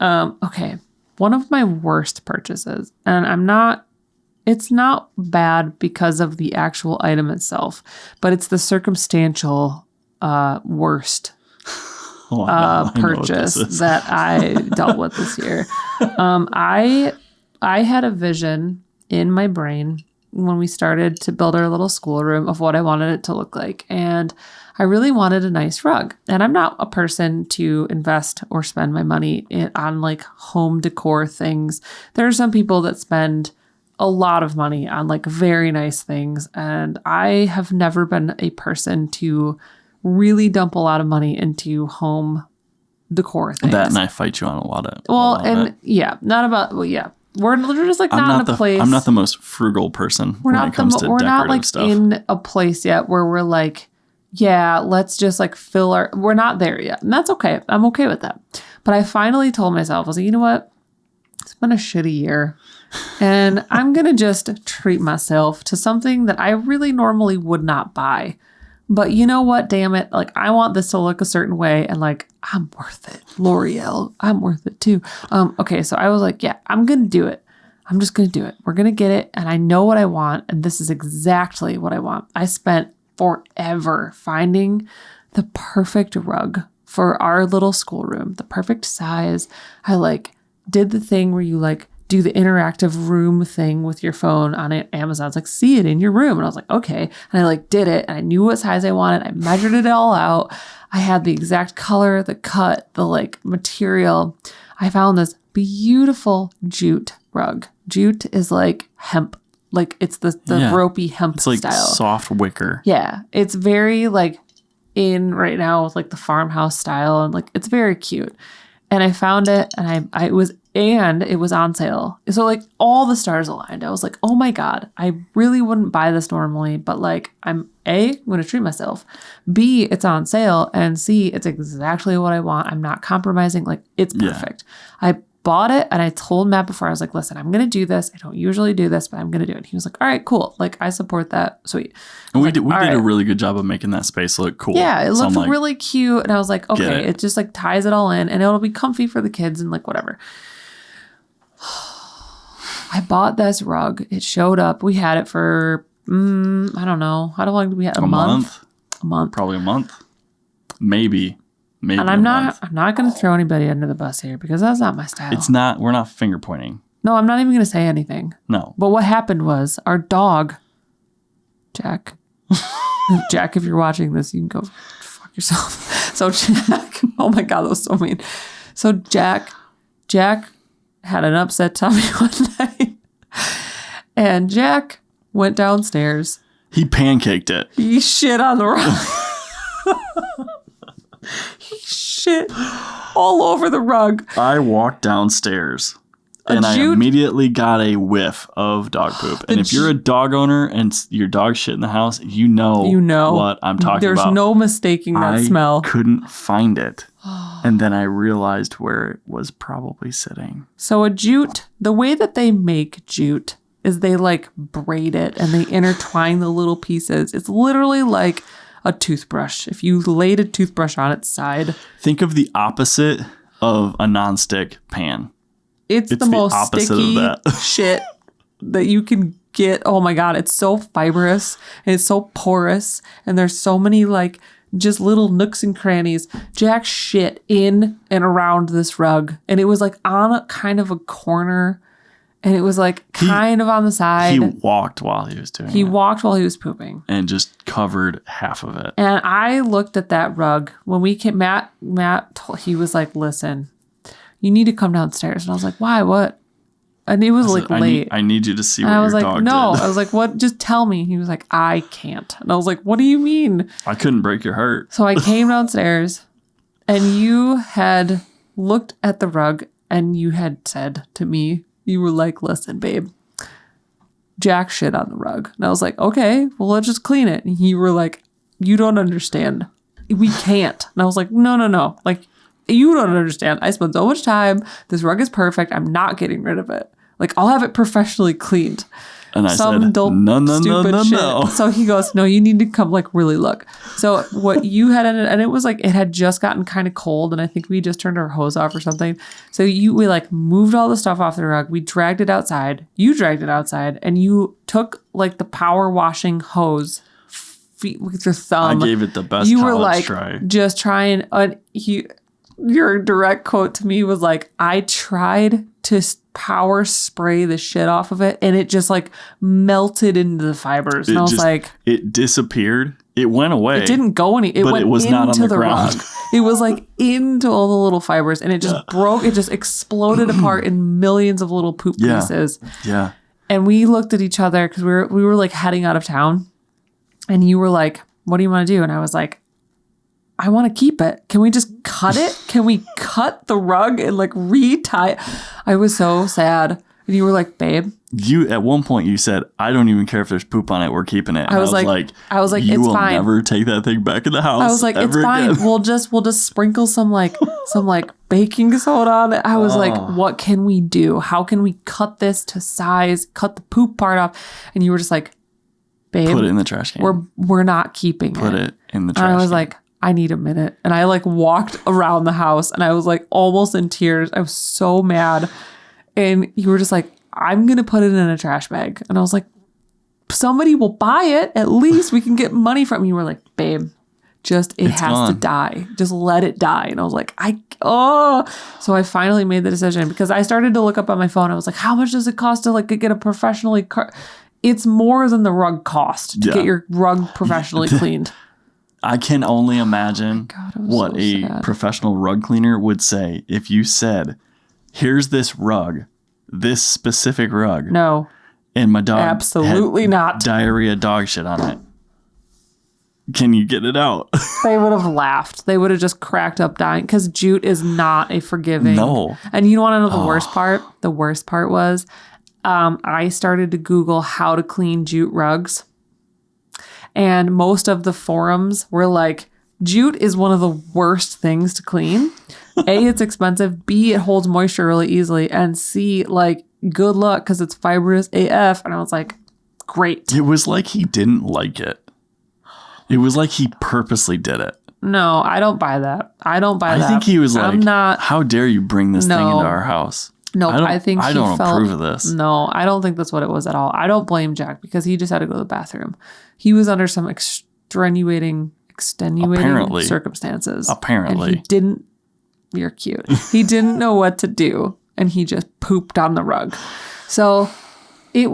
okay. one of my worst purchases. And it's not bad because of the actual item itself, but it's the circumstantial worst purchase that I dealt with this year. I had a vision in my brain when we started to build our little schoolroom of what I wanted it to look like. And I really wanted a nice rug. And I'm not a person to invest or spend my money on like home decor things. There are some people that spend a lot of money on like very nice things. And I have never been a person to really dump a lot of money into home decor things. That and I fight you on a lot of We're just like not in a place. I'm not the most frugal person when it comes to decorative not like stuff. in a place yet where we're like, yeah, let's just like we're not there yet. And that's okay. I'm okay with that. But I finally told myself, I was like, you know what? It's been a shitty year. And I'm going to just treat myself to something that I really normally would not buy. But you know what? Damn it. Like, I want this to look a certain way. And like, I'm worth it. L'Oreal, I'm worth it too. Okay. So I was like, yeah, I'm going to do it. I'm just going to do it. We're going to get it. And I know what I want. And this is exactly what I want. I spent forever finding the perfect rug for our little schoolroom, the perfect size. I like did the thing where you like do the interactive room thing with your phone on Amazon. It's like, see it in your room. And I was like, okay. And I like did it and I knew what size I wanted. I measured it all out. I had the exact color, the cut, the like material. I found this beautiful jute rug. Jute is like hemp. Like it's the ropey hemp style. It's like soft wicker. Yeah. It's very like in right now with like the farmhouse style and like it's very cute. And I found it and it was on sale. So like all the stars aligned. I was like, oh my God, I really wouldn't buy this normally, but like I'm going to treat myself. B, it's on sale. And C, it's exactly what I want. I'm not compromising. Like it's perfect. Yeah. I bought it and I told Matt before, I was like, listen, I'm going to do this. I don't usually do this, but I'm going to do it. He was like, all right, cool. Like I support that. Sweet. And we did a really good job of making that space look cool. Yeah. It looked really cute. And I was like, okay, it just like ties it all in and it'll be comfy for the kids and like whatever. I bought this rug. It showed up. We had it for, I don't know. How long did we have? A month? A month. Probably a month. Maybe. And I'm not going to throw anybody under the bus here because that's not my style. We're not finger pointing. No, I'm not even going to say anything. No. But what happened was our dog, Jack, Jack, if you're watching this, you can go fuck yourself. So Jack, oh my God, that was so mean. So Jack had an upset tummy one night and Jack went downstairs. He pancaked it. He shit on the rug. He shit all over the rug. I walked downstairs and I immediately got a whiff of dog poop. And if you're a dog owner and your dog shit in the house, you know what I'm talking about. There's no mistaking that smell. I couldn't find it. And then I realized where it was probably sitting. So a jute, the way that they make jute is they like braid it and they intertwine the little pieces. It's literally like a toothbrush. If you laid a toothbrush on its side. Think of the opposite of a nonstick pan. It's the most sticky shit that you can get. Oh my God. It's so fibrous and it's so porous. And there's so many like just little nooks and crannies. Jack shit in and around this rug. And it was like on a kind of a corner. And it was like kind of on the side. He walked while he was doing it. He walked while he was pooping. And just covered half of it. And I looked at that rug. When we came, Matt, he was like, listen, you need to come downstairs. And I was like, why? What? And it was like late. I need you to see what your dog did. I was like, what? Just tell me. He was like, I can't. And I was like, what do you mean? I couldn't break your heart. So I came downstairs and you had looked at the rug and you had said to me, you were like, listen, babe, Jack shit on the rug. And I was like, okay, well, let's just clean it. And you were like, you don't understand. We can't. And I was like, no. Like, you don't understand. I spent so much time. This rug is perfect. I'm not getting rid of it. Like, I'll have it professionally cleaned. And I some said, no. shit. So he goes, no, you need to come like really look. So what you had in it, and it was like, it had just gotten kind of cold, and I think we just turned our hose off or something. So we like moved all the stuff off the rug. We dragged it outside. You dragged it outside, and you took like the power washing hose with your thumb. I gave it the best you were college like try. just trying. Your direct quote to me was like, I tried to power spray the shit off of it, and it just like melted into the fibers. And I was like, it disappeared. It went away. It didn't go any. It went was into not on the rug. ground. It was like into all the little fibers, and it just broke. It just exploded apart in millions of little poop pieces. Yeah. And we looked at each other because we were like heading out of town, and you were like, "What do you want to do?" And I was like, I want to keep it. Can we just cut it? Can we cut the rug and like retie it? I was so sad. And you were like, babe. At one point you said, I don't even care if there's poop on it. We're keeping it. And I was like, you it's will fine. never take that thing back in the house. I was like, it's fine. Again. We'll just sprinkle some baking soda on it. I was like, what can we do? How can we cut this to size, cut the poop part off? And you were just like, babe, put it in the trash can. We're not keeping Put it in the trash can. I was can. like, I need a minute. And I like walked around the house, and I was like almost in tears. I was so mad. And you were just like, I'm going to put it in a trash bag. And I was like, somebody will buy it. At least we can get money from you. You were like, babe, it has gone. to die. Just let it die. And I was like, So I finally made the decision, because I started to look up on my phone. I was like, how much does it cost to like get a professionally It's more than the rug cost to get your rug professionally cleaned. I can only imagine what a professional rug cleaner would say if you said, here's this rug, this specific rug. No. And my dog absolutely had not diarrhea dog shit on it. Can you get it out? They would have laughed. They would have just cracked up dying, because jute is not a forgiving. No. And you want to know the worst part? The worst part was I started to Google how to clean jute rugs. And most of the forums were like, jute is one of the worst things to clean. A, it's expensive. B, it holds moisture really easily. And C, like, good luck, because it's fibrous AF. And I was like, great. It was like he didn't like it. It was like he purposely did it. No, I don't buy that. I think he was like, how dare you bring this thing into our house? No, I think I don't approve of this. No, I don't think that's what it was at all. I don't blame Jack, because he just had to go to the bathroom. He was under some extenuating circumstances. Apparently. And he didn't, you're cute. He didn't know what to do, and he just pooped on the rug. So the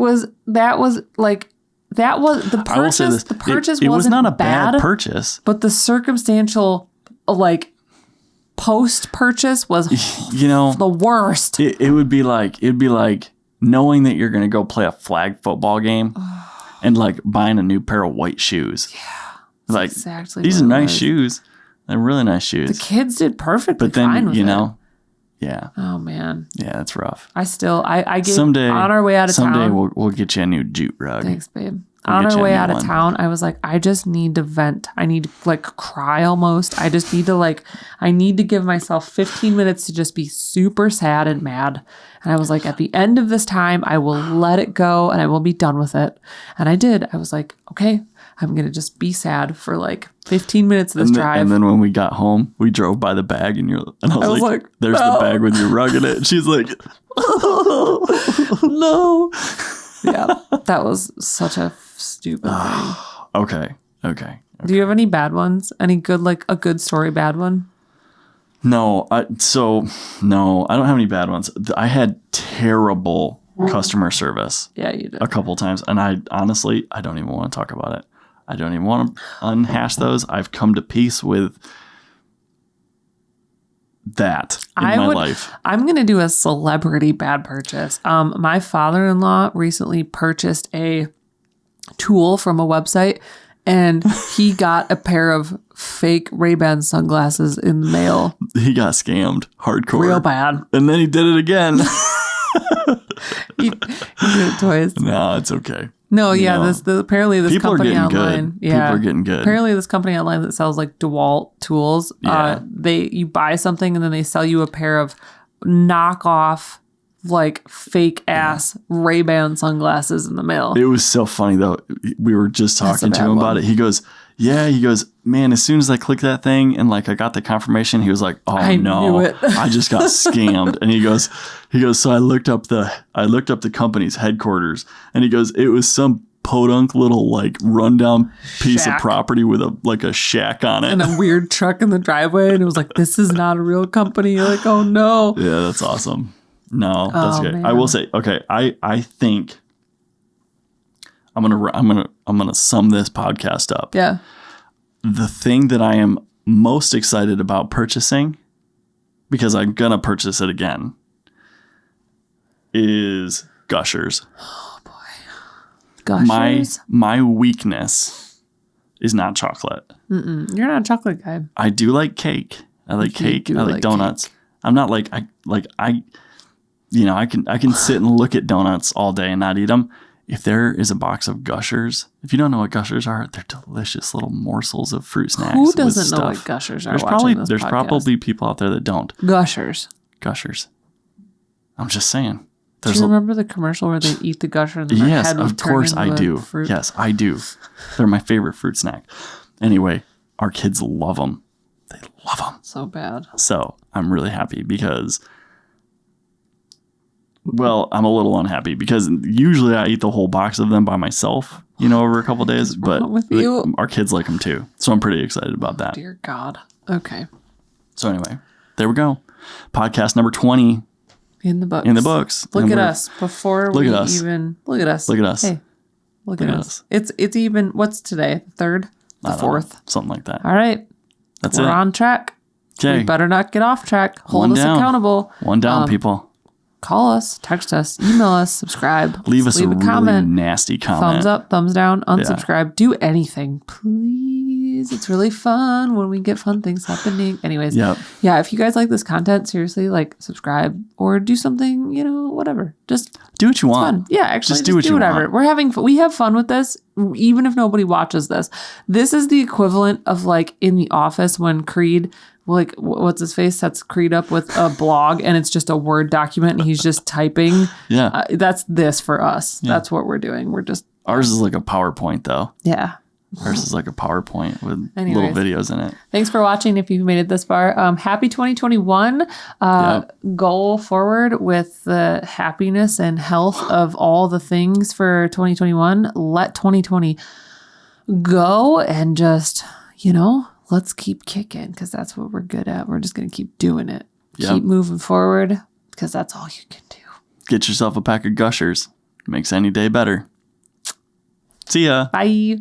purchase. The purchase it was not a bad purchase. But the circumstantial, like, post-purchase was the worst. It would be like knowing that you're going to go play a flag football game and like buying a new pair of white shoes. Yeah. Like, exactly. These are nice shoes. They're really nice shoes. The kids did perfectly but then, fine with it. Yeah. Oh man. Yeah, that's rough. I get someday on our way out of town. Someday we'll get you a new jute rug. Thanks, babe. On our way out of town, I was like, I just need to vent. I need to like cry almost. I just need to I need to give myself 15 minutes to just be super sad and mad. And I was like, at the end of this time, I will let it go and I will be done with it. And I did. I was like, okay, I'm going to just be sad for like 15 minutes of this drive. And then when we got home, we drove by the bag and I was like, there's the bag with your rug in it. And she's like, no. Yeah, that was such a stupid thing. Okay. Do you have any bad ones? Any good, like a good story bad one? No, I don't have any bad ones. I had terrible customer service. Yeah, you did. A couple times. And I honestly don't even want to talk about it. I don't even want to unhash those. I've come to peace with that in my life. I'm going to do a celebrity bad purchase. My father-in-law recently purchased a tool from a website, and he got a pair of fake Ray-Ban sunglasses in the mail. He got scammed hardcore. Real bad. And then he did it again. he did it twice. No, it's okay. No, yeah, apparently this people company are getting online. Good. Yeah, people are getting good. Apparently this company online that sells like DeWalt tools. Yeah. You buy something and then they sell you a pair of knockoff like fake ass Ray-Ban sunglasses in the mail. It was so funny though. We were just talking to him about it. He goes, man, as soon as I clicked that thing and like I got the confirmation, he was like, oh I no, knew it. I just got scammed. And he goes, so I looked up the company's headquarters, and he goes, it was some podunk little like rundown piece of property with a shack on it and a weird truck in the driveway. And it was like, this is not a real company. You're like, oh no. Yeah, that's awesome. No, that's good. Man. I will say, okay, I think I'm gonna sum this podcast up. Yeah. The thing that I am most excited about purchasing, because I'm gonna purchase it again, is Gushers. Oh boy. Gushers. My weakness is not chocolate. You're not a chocolate guy. I do like cake. I like cake. I like donuts. Cake. I'm not like I can sit and look at donuts all day and not eat them. If there is a box of Gushers, if you don't know what Gushers are, they're delicious little morsels of fruit snacks. Who doesn't know what Gushers are? There's probably people out there that don't. Gushers. I'm just saying. Do you remember the commercial where they eat the Gusher and their yes, head would of course turn I into do. Fruit? Yes, I do. They're my favorite fruit snack. Anyway, our kids love them. They love them. So bad. So I'm really happy because, well, I'm a little unhappy because usually I eat the whole box of them by myself, over a couple of days. But our kids like them too. So I'm pretty excited about that. Dear God. Okay. So anyway, there we go. Podcast number 20. In the books. Look at us before we even look at us. Look at us. Hey, look at us. It's even, what's today? The 3rd? The 4th? Something like that. All right. We're on track. Okay. We better not get off track. Hold us accountable. One down, people. Call us, text us, email us, subscribe. Leave us a comment. Really nasty comment. Thumbs up, thumbs down, unsubscribe. Yeah. Do anything, please. It's really fun when we get fun things happening. Anyways, yeah, if you guys like this content, seriously, like subscribe or do something, whatever. Just do what you want. Fun. Yeah, actually, just do whatever. We have fun with this, even if nobody watches this. This is the equivalent of like in The Office when Creed, like what's his face, sets Creed up with a blog and it's just a Word document and he's just typing. Yeah. That's this for us. Yeah. That's what we're doing. We're just. Ours is like a PowerPoint though. Yeah. Ours is like a PowerPoint with little videos in it. Thanks for watching if you've made it this far. Happy 2021. Go forward with the happiness and health of all the things for 2021. Let 2020 go and just, let's keep kicking because that's what we're good at. We're just going to keep doing it. Yep. Keep moving forward because that's all you can do. Get yourself a pack of Gushers. Makes any day better. See ya. Bye.